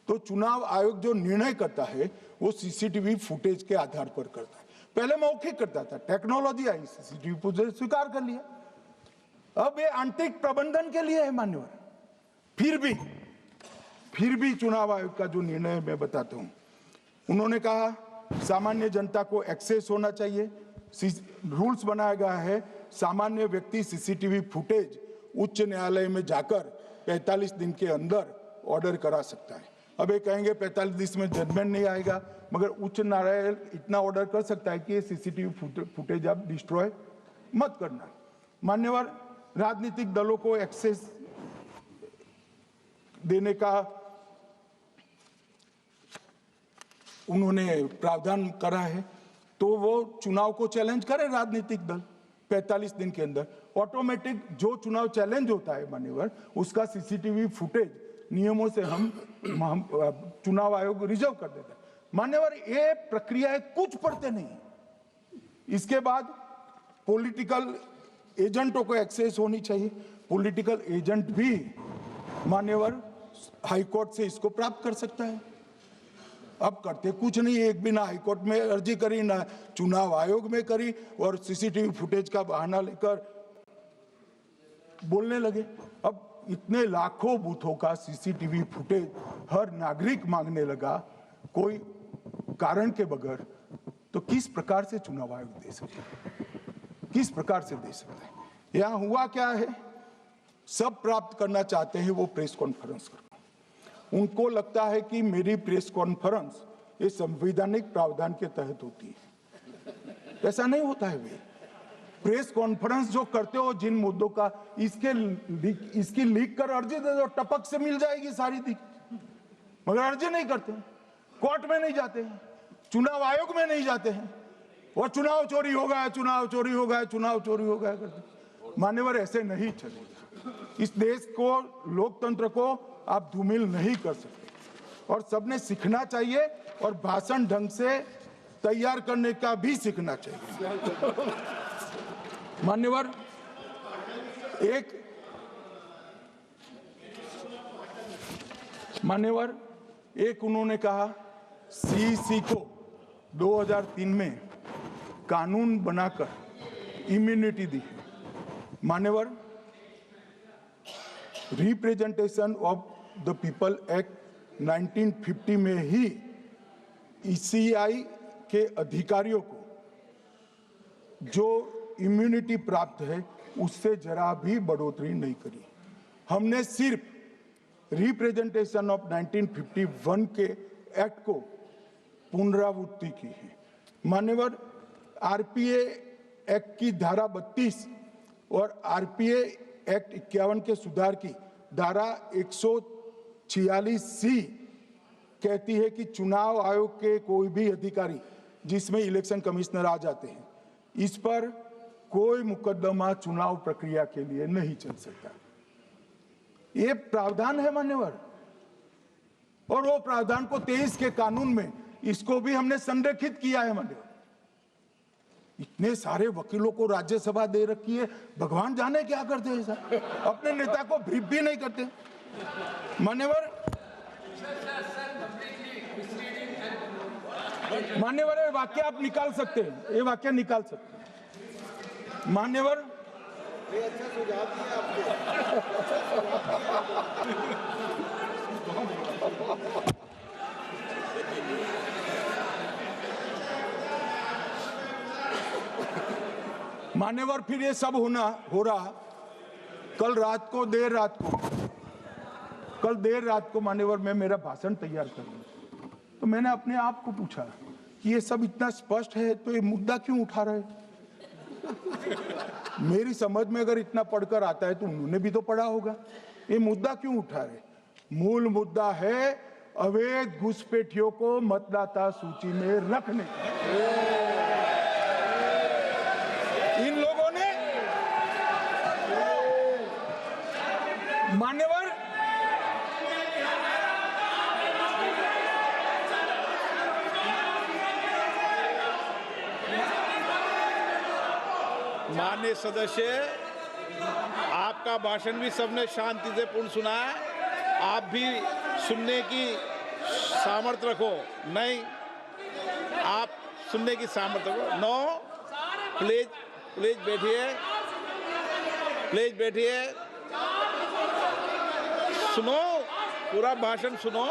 तो चुनाव आयोग जो निर्णय करता है वो सीसीटीवी फुटेज के आधार पर करता है। पहले मौखिक करता था, टेक्नोलॉजी आई, सीसीटीवी फुटेज स्वीकार कर लिया। अब ये आंतरिक प्रबंधन के लिए है मान्यवर। फिर भी चुनाव आयोग का जो निर्णय मैं बताता हूं, उन्होंने कहा सामान्य जनता को एक्सेस होना चाहिए। रूल्स बनाया गया है, सामान्य व्यक्ति सीसीटीवी फुटेज उच्च न्यायालय में जाकर 45 दिन के अंदर ऑर्डर करा सकता है। अब ये कहेंगे 45 दिन में जजमेंट नहीं आएगा, मगर उच्च न्यायालय इतना ऑर्डर कर सकता है कि ये सीसीटीवी फुटेज आप डिस्ट्रॉय मत करना। मान्यवर, राजनीतिक दलों को एक्सेस देने का उन्होंने प्रावधान करा है, तो वो चुनाव को चैलेंज करे राजनीतिक दल 45 दिन के अंदर। ऑटोमेटिक जो चुनाव चैलेंज होता है मान्यवर, उसका सीसीटीवी फुटेज नियमों से हम चुनाव आयोग रिजर्व कर देता है। मान्यवर, ये प्रक्रिया कुछ पढ़ते नहीं। इसके बाद पॉलिटिकल एजेंटों को एक्सेस होनी चाहिए। पॉलिटिकल एजेंट भी मान्यवर हाईकोर्ट से इसको प्राप्त कर सकता है। अब करते कुछ नहीं, एक भी ना हाईकोर्ट में अर्जी करी, ना चुनाव आयोग में करी, और सीसीटीवी फुटेज का बहाना लेकर बोलने लगे। अब इतने लाखों बूथों का सीसीटीवी फुटेज हर नागरिक मांगने लगा कोई कारण के बगैर, तो किस प्रकार से चुनाव आयोग दे सकता है? किस प्रकार से दे सकता है? यहां हुआ क्या है, सब प्राप्त करना चाहते हैं वो प्रेस कॉन्फ्रेंस करना। उनको लगता है कि मेरी प्रेस कॉन्फ्रेंस ये संवैधानिक प्रावधान के तहत होती है। ऐसा नहीं होता है। वे प्रेस कॉन्फ्रेंस जो करते हो जिन मुद्दों का, इसकी लीक कर अर्जी दे दो, टपक से मिल जाएगी सारी दिख, मगर अर्जी नहीं करते, कोर्ट में नहीं जाते, चुनाव आयोग में नहीं जाते हैं और चुनाव चोरी हो गया, चुनाव चोरी हो गया, चुनाव चोरी हो गया करते। मान्यवर, ऐसे नहीं चलेगा। इस देश को, लोकतंत्र को आप धूमिल नहीं कर सकते और सबने सीखना चाहिए और भाषण ढंग से तैयार करने का भी सीखना चाहिए। मान्यवर, एक उन्होंने कहा सीईसी को 2003 में कानून बनाकर इम्यूनिटी दी है। मान्यवर, representation of the people act 1950 में ही ईसीआई के अधिकारियों को जो इम्यूनिटी प्राप्त है उससे जरा भी बढ़ोतरी नहीं करी। हमने सिर्फ रिप्रेजेंटेशन ऑफ 1951 के एक्ट को पुनरावृत्ति की है। मान्यवर, आरपीए एक्ट की धारा 32 और आरपीए एक्ट 51 के सुधार की धारा 146C कहती है कि चुनाव आयोग के कोई भी अधिकारी, जिसमें इलेक्शन कमिश्नर आ जाते हैं, इस पर कोई मुकदमा चुनाव प्रक्रिया के लिए नहीं चल सकता। ये प्रावधान है मान्यवर, और वो प्रावधान को 23 के कानून में इसको भी हमने संरेखित किया है। मान्यवर, इतने सारे वकीलों को राज्यसभा दे रखी है, भगवान जाने क्या करते हैं सर, अपने नेता को ब्रीफ भी नहीं करते। मान्यवर, ये वाक्य आप निकाल सकते हैं, ये वाक्य निकाल सकते हैं। मान्यवर, अच्छा सुझाव दिया आपको। मान्यवर, फिर ये सब हो रहा कल देर रात को मान्यवर मैं मेरा भाषण तैयार कर रहा, तो मैंने अपने आप को पूछा कि ये सब इतना स्पष्ट है तो ये मुद्दा क्यों उठा रहे। मेरी समझ में अगर इतना पढ़कर आता है तो उन्होंने भी तो पढ़ा होगा। ये मुद्दा क्यों उठा रहे? मूल मुद्दा है अवैध घुसपैठियों को मतदाता सूची में रखने। इन लोगों ने मान्यवर माननीय सदस्य, आपका भाषण भी सबने शांति से पूर्ण सुना है। आप भी सुनने की सामर्थ्य रखो। नहीं, आप सुनने की सामर्थ्य रखो। नो, प्लीज बैठिए, सुनो, पूरा भाषण सुनो।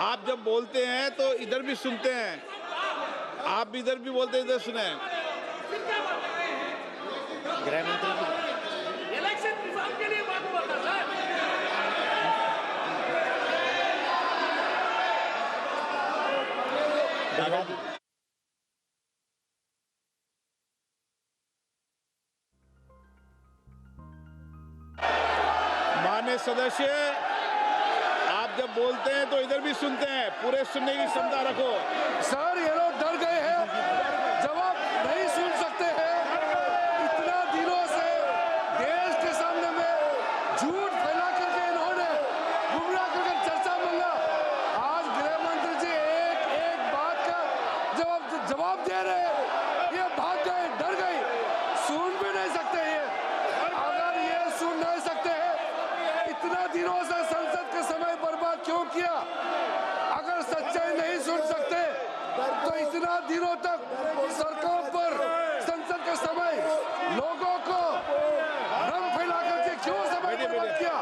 आप जब बोलते हैं तो इधर भी सुनते हैं, आप भी इधर भी बोलते हैं, इधर सुने। गृह मंत्री इलेक्शन रिफॉर्म के लिए बात बोलना सर। माननीय सदस्य, आप जब बोलते हैं तो इधर भी सुनते हैं, पूरे सुनने की क्षमता रखो। सर, ये लोग डर गए हैं, जवाब नहीं सुन सकते हैं। इतना दिनों से देश के सामने में झूठ फैला करके इन्होंने गुमराह करके चर्चा मांगा। आज गृह मंत्री जी एक बात का जवाब दे रहे हैं, ये भाग गए, डर गए, सुन भी नहीं सकते ये। अगर ये सुन नहीं सकते हैं, इतना दिनों से संसद के समय बर्बाद क्यों किया? अगर सच्चाई नहीं सुन सकते तो इतना दिनों तक सरकार पर संसद के समय लोगों को रंग फैला करके क्यों समय बर्बाद किया?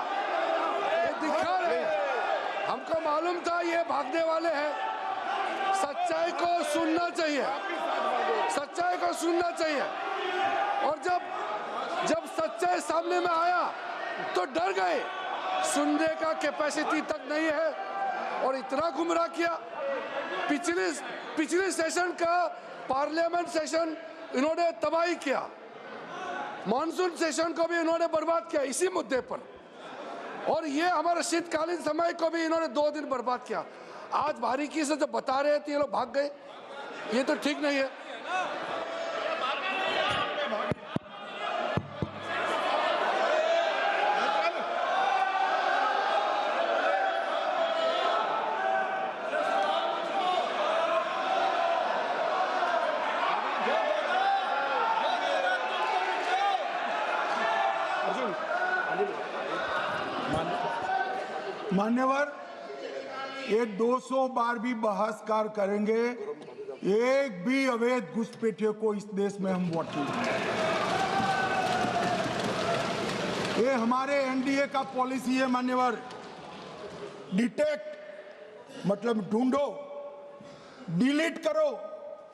ये दिखा रहे। हमको मालूम था ये भागने वाले हैं। सच्चाई को सुनना चाहिए, सच्चाई को सुनना चाहिए। और जब सच्चाई सामने में आया तो डर गए, सुनने का कैपेसिटी तक नहीं है और इतना गुमराह किया। पिछले सेशन का पार्लियामेंट सेशन इन्होंने तबाही किया, मॉनसून सेशन को भी इन्होंने बर्बाद किया इसी मुद्दे पर, और ये हमारे शीतकालीन समय को भी इन्होंने 2 दिन बर्बाद किया। आज बारीकी से जब बता रहे थे ये लोग भाग गए, ये तो ठीक नहीं है। मान्यवर, ये 200 बार भी बहसकार करेंगे, एक भी अवैध घुसपैठियों को इस देश में हम वोट नहीं देंगे। ये हमारे एनडीए का पॉलिसी है मान्यवर। डिटेक्ट मतलब ढूंढो, डिलीट करो,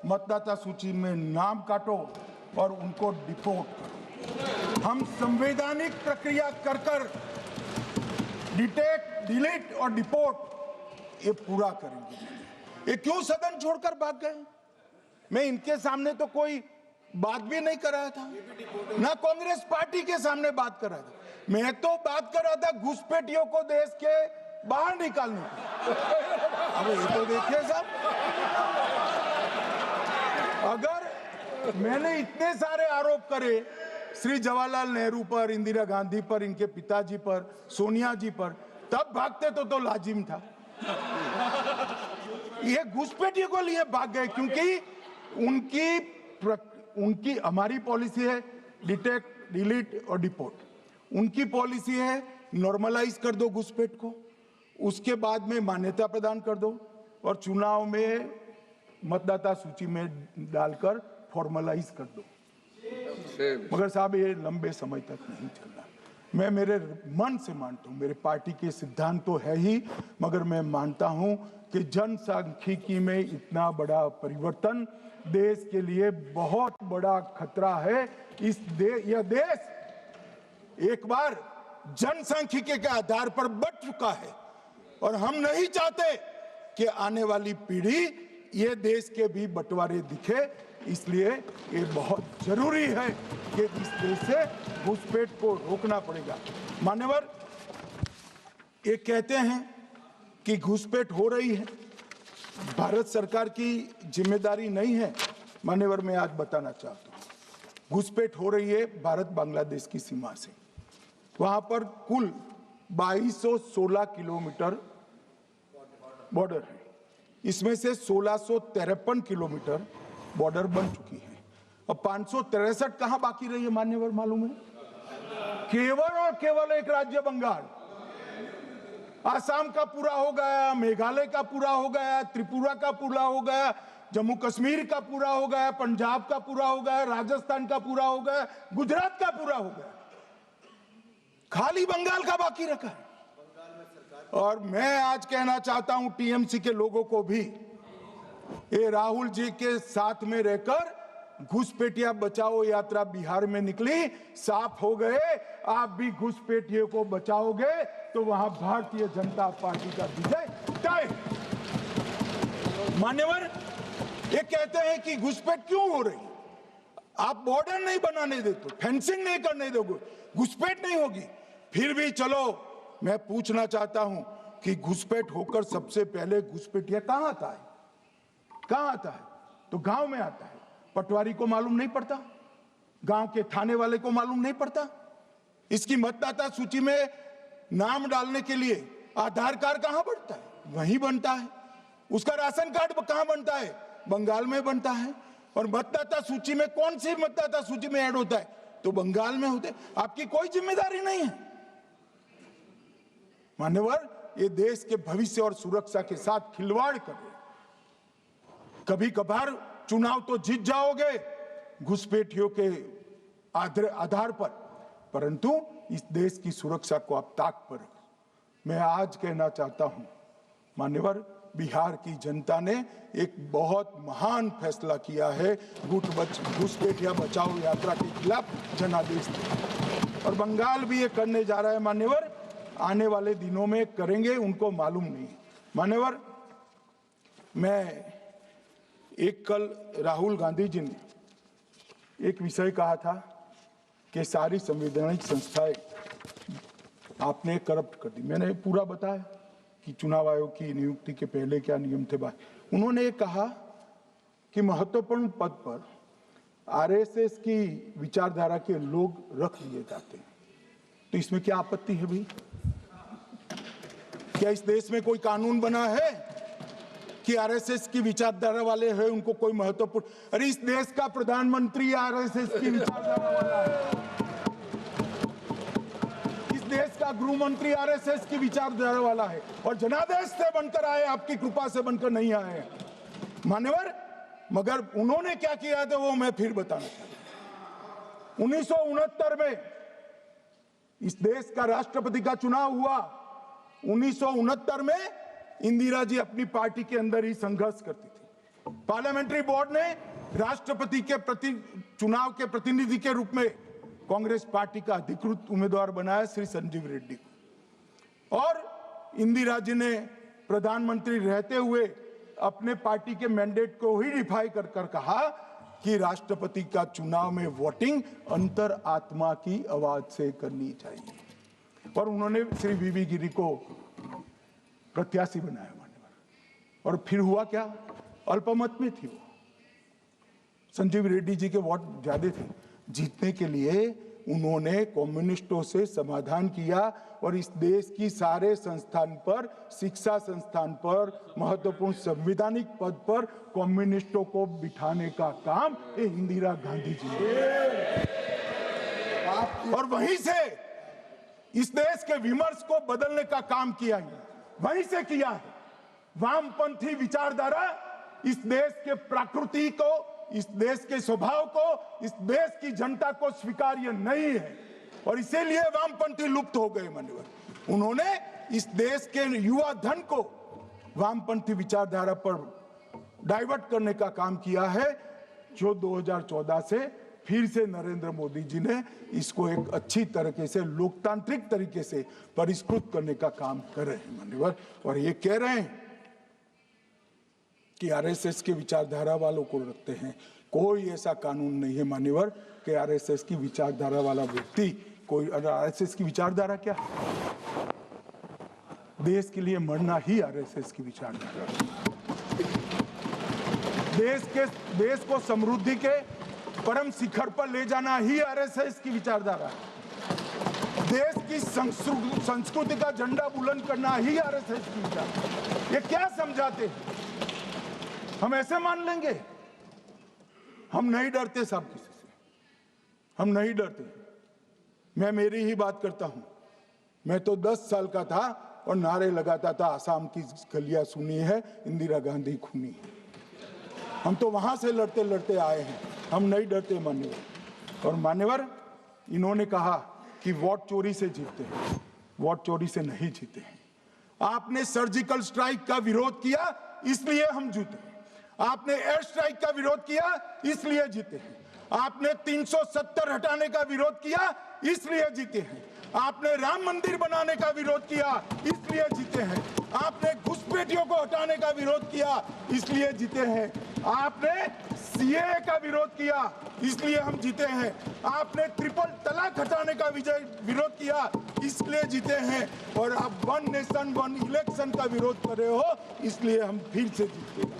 मतदाता सूची में नाम काटो और उनको डिपोर्ट करो। हम संवैधानिक प्रक्रिया कर कर डिटेक्ट, डिलीट और डिपोर्ट ये पूरा करेंगे। ये क्यों सदन छोड़कर भाग गए? मैं इनके सामने तो कोई बात भी नहीं कर रहा था, ना कांग्रेस पार्टी के सामने बात कर रहा था। मैं तो बात कर रहा था घुसपैठियों को देश के बाहर निकालने की। अब ये तो देखिए साहब, अगर मैंने इतने सारे आरोप करे श्री जवाहरलाल नेहरू पर, इंदिरा गांधी पर, इनके पिताजी पर, सोनिया जी पर, तब भागते तो लाजिम था। ये घुसपैठियों को लिए भाग गए क्योंकि उनकी हमारी पॉलिसी है डिटेक्ट, डिलीट और डिपोर्ट। उनकी पॉलिसी है नॉर्मलाइज कर दो घुसपैठ को, उसके बाद में मान्यता प्रदान कर दो और चुनाव में मतदाता सूची में डालकर फॉर्मलाइज कर दो। मगर साहब ये लंबे समय तक नहीं चलना। मैं मेरे मन से मानता हूँ, मेरे पार्टी के सिद्धांत तो है ही, मगर मैं मानता हूँ कि जनसांख्यिकी में इतना बड़ा परिवर्तन देश के लिए बहुत बड़ा खतरा है। यह देश एक बार जनसांख्यिकी के आधार पर बढ़ चुका है और हम नहीं चाहते कि आने वाली पीढ़ी ये देश के भी बंटवारे दिखे। इसलिए ये बहुत जरूरी है कि इस देश से घुसपैठ को रोकना पड़ेगा। मान्यवर, ये कहते हैं कि घुसपैठ हो रही है, भारत सरकार की जिम्मेदारी नहीं है। मान्यवर, मैं आज बताना चाहता हूँ, घुसपैठ हो रही है भारत बांग्लादेश की सीमा से। वहां पर कुल 2216 किलोमीटर बॉर्डर है, इसमें से 1653 किलोमीटर बॉर्डर बन चुकी है। अब 563 कहां बाकी रही है मान्यवर मालूम है? केवल और केवल एक राज्य बंगाल। आसाम का पूरा हो गया, मेघालय का पूरा हो गया, त्रिपुरा का पूरा हो गया, जम्मू कश्मीर का पूरा हो गया, पंजाब का पूरा हो गया, राजस्थान का पूरा हो गया, गुजरात का पूरा हो गया, खाली बंगाल का बाकी रखा है। और मैं आज कहना चाहता हूं टीएमसी के लोगों को भी, ये राहुल जी के साथ में रहकर घुसपैठिया बचाओ यात्रा बिहार में निकली, साफ हो गए। आप भी घुसपैठियों को बचाओगे तो वहां भारतीय जनता पार्टी का विजय तय। मान्यवर, ये कहते हैं कि घुसपैठ क्यों हो रही? आप बॉर्डर नहीं बनाने देते, फेंसिंग नहीं करने दोगे, घुसपैठ नहीं होगी। फिर भी चलो, मैं पूछना चाहता हूं कि घुसपैठ होकर सबसे पहले घुसपैठिया कहां आता है? कहां आता है? तो गांव में आता है। पटवारी को मालूम नहीं पड़ता, गांव के थाने वाले को मालूम नहीं पड़ता। इसकी मतदाता सूची में नाम डालने के लिए आधार कार्ड कहां बनता है? वहीं बनता है। उसका राशन कार्ड कहां बनता है? बंगाल में बनता है। और मतदाता सूची में कौन सी मतदाता सूची में ऐड होता है? तो बंगाल में होते। आपकी कोई जिम्मेदारी नहीं है। मान्यवर, ये देश के भविष्य और सुरक्षा के साथ खिलवाड़ कर रहे। कभी कभार चुनाव तो जीत जाओगे घुसपैठियों के आधार पर, परंतु इस देश की सुरक्षा को आप ताक पर रखो। मैं आज कहना चाहता हूं मान्यवर, बिहार की जनता ने एक बहुत महान फैसला किया है घुसपैठिया बचाओ यात्रा के खिलाफ जनादेश दिया। और बंगाल भी ये करने जा रहा है मान्यवर, आने वाले दिनों में करेंगे, उनको मालूम नहीं। मान्यवर, मैं एक कल राहुल गांधी जी ने एक विषय कहा था कि सारी संवैधानिक संस्थाएं आपने करप्ट कर दी। मैंने पूरा बताया कि चुनाव आयोग की नियुक्ति के पहले क्या नियम थे। उन्होंने कहा कि महत्वपूर्ण पद पर आरएसएस की विचारधारा के लोग रख लिए जाते हैं, तो इसमें क्या आपत्ति है भाई? क्या इस देश में कोई कानून बना है कि आरएसएस की विचारधारा वाले हैं उनको कोई महत्वपूर्ण? अरे इस देश का प्रधानमंत्री आरएसएस की विचारधारा वाला है, इस देश का गृह मंत्री आरएसएस की विचारधारा वाला है, और जनादेश से बनकर आए, आपकी कृपा से बनकर नहीं आए हैं मान्यवर। मगर उन्होंने क्या किया था वो मैं फिर बताना चाहता हूं। 1969 में इस देश का राष्ट्रपति का चुनाव हुआ। 1969 में इंदिरा जी अपनी पार्टी के अंदर ही संघर्ष करती थी। पार्लियामेंट्री बोर्ड ने राष्ट्रपति के चुनाव के प्रतिनिधि के रूप में कांग्रेस पार्टी का अधिकृत उम्मीदवार बनाया श्री संजीव रेड्डी को, और इंदिरा जी ने प्रधानमंत्री रहते हुए अपने पार्टी के मैंडेट को ही डिफाई कर कहा कि राष्ट्रपति का चुनाव में वोटिंग अंतर आत्मा की आवाज से करनी चाहिए, और उन्होंने श्री वीवी गिरी को प्रत्याशी बनाया मान्यवर। और फिर हुआ क्या? अल्पमत में थी वो, संजीव रेड्डी जी के वोट ज्यादा थे। जीतने के लिए उन्होंने कम्युनिस्टों से समाधान किया, और इस देश की सारे संस्थान पर, शिक्षा संस्थान पर, महत्वपूर्ण संवैधानिक पद पर कम्युनिस्टों को बिठाने का काम ये इंदिरा गांधी जी ने, और वहीं से इस देश के विमर्श को बदलने का काम किया है, वहीं से किया है। वामपंथी विचारधारा इस देश के प्रकृति को, इस देश के स्वभाव को, इस देश की जनता को स्वीकार्य नहीं है, और इसीलिए वामपंथी लुप्त हो गए मान्यवर। उन्होंने इस देश के युवा धन को वामपंथी विचारधारा पर डाइवर्ट करने का काम किया है, जो 2014 से फिर से नरेंद्र मोदी जी ने इसको एक अच्छी तरीके से, लोकतांत्रिक तरीके से परिष्कृत करने का काम कर रहे हैं मान्यवर। और ये कह रहे हैं कि आरएसएस के विचारधारा वालों को रखते हैं। कोई ऐसा कानून नहीं है मान्यवर कि आरएसएस की विचारधारा वाला व्यक्ति कोई, आरएसएस की विचारधारा क्या है? देश के लिए मरना ही आरएसएस की विचारधारा है। देश को समृद्धि के परम शिखर पर ले जाना ही आरएसएस की विचारधारा है। देश की संस्कृति का झंडा बुलंद करना ही आरएसएस की विचारधारा। ये क्या समझाते हैं? हम ऐसे मान लेंगे? हम नहीं डरते साहब किसी से, हम नहीं डरते। मैं मेरी ही बात करता हूं। मैं तो 10 साल का था और नारे लगाता था, आसाम की गलियां सुनी है, इंदिरा गांधी खूनी है। हम तो वहां से लड़ते लड़ते आए हैं, हम नहीं डरते मान्यवर। और मान्यवर, इन्होंने कहा कि वोट चोरी से जीतते हैं, वोट चोरी से नहीं जीते हैं। आपने सर्जिकल स्ट्राइक का विरोध किया, इसलिए हम जीते। आपने एयर स्ट्राइक का विरोध किया, इसलिए जीते हैं। आपने 370 हटाने का विरोध किया, इसलिए जीते हैं। आपने राम मंदिर बनाने का विरोध किया, इसलिए जीते हैं। आपने घुसपैठियों को हटाने का विरोध किया, इसलिए जीते हैं। आपने सीएए का विरोध किया, इसलिए हम जीते हैं। आपने ट्रिपल तलाक हटाने का विरोध किया, इसलिए जीते हैं। और आप 1 नेशन 1 इलेक्शन का विरोध कर रहे हो, इसलिए हम फिर से जीते हैं।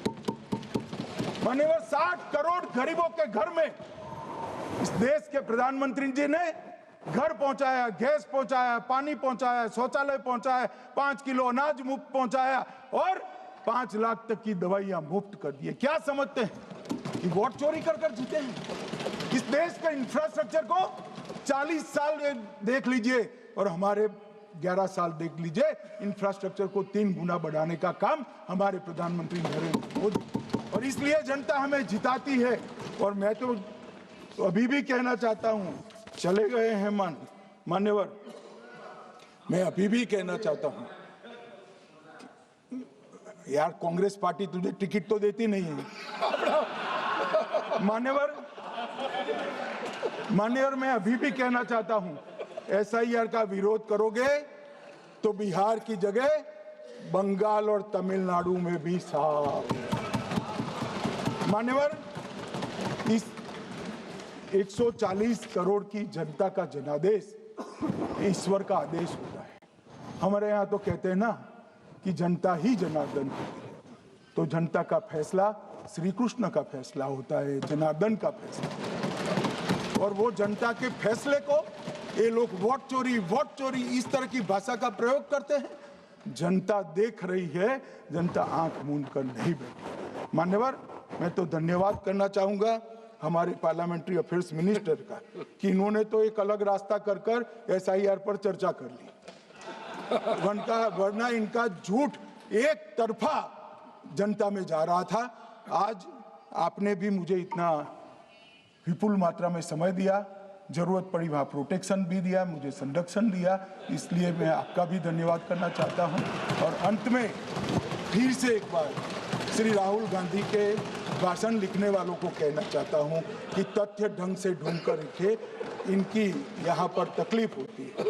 माननीय 60 करोड़ गरीबों के घर में इस देश के प्रधानमंत्री जी ने घर पहुंचाया, गैस पहुंचाया, पानी पहुंचाया, शौचालय पहुंचाया, 5 किलो अनाज मुफ्त पहुंचाया, और 5 लाख तक की दवाइयां मुफ्त कर दी। क्या समझते हैं कि वोट चोरी कर कर जीते हैं? इस देश के इंफ्रास्ट्रक्चर को 40 साल देख लीजिए और हमारे 11 साल देख लीजिए, इंफ्रास्ट्रक्चर को 3 गुना बढ़ाने का काम हमारे प्रधानमंत्री नरेंद्र मोदी, और इसलिए जनता हमें जिताती है। और मैं तो अभी भी कहना चाहता हूं, चले गए हैं मान्यवर, मैं अभी भी कहना चाहता हूं, यार कांग्रेस पार्टी तुझे टिकट तो देती नहीं है मान्यवर। मैं अभी भी कहना चाहता हूं, एसआईआर का विरोध करोगे तो बिहार की जगह बंगाल और तमिलनाडु में भी साफ। मान्यवर, इस 140 करोड़ की जनता का जनादेश ईश्वर का आदेश होता है। हमारे यहाँ तो कहते हैं ना कि जनता ही जनार्दन होती है। तो जनता का फैसला श्री कृष्ण का फैसला होता है, जनार्दन का फैसला। और वो जनता के फैसले को ये लोग वोट चोरी इस तरह की भाषा का प्रयोग करते हैं। जनता देख रही है, जनता आंख मूंद कर नहीं बैठी। मान्यवर, मैं तो धन्यवाद करना चाहूंगा हमारे पार्लियामेंट्री अफेयर्स मिनिस्टर का कि इन्होंने तो एक अलग रास्ता कर SIR पर चर्चा कर ली, वरना इनका झूठ एक तरफा जनता में जा रहा था। आज आपने भी मुझे इतना विपुल मात्रा में समय दिया, जरूरत पड़ी वहाँ प्रोटेक्शन भी दिया, मुझे संरक्षण दिया, इसलिए मैं आपका भी धन्यवाद करना चाहता हूँ। और अंत में फिर से एक बार श्री राहुल गांधी के भाषण लिखने वालों को कहना चाहता हूँ कि तथ्य ढंग से ढूंढ कर लिखे, इनकी यहाँ पर तकलीफ होती है।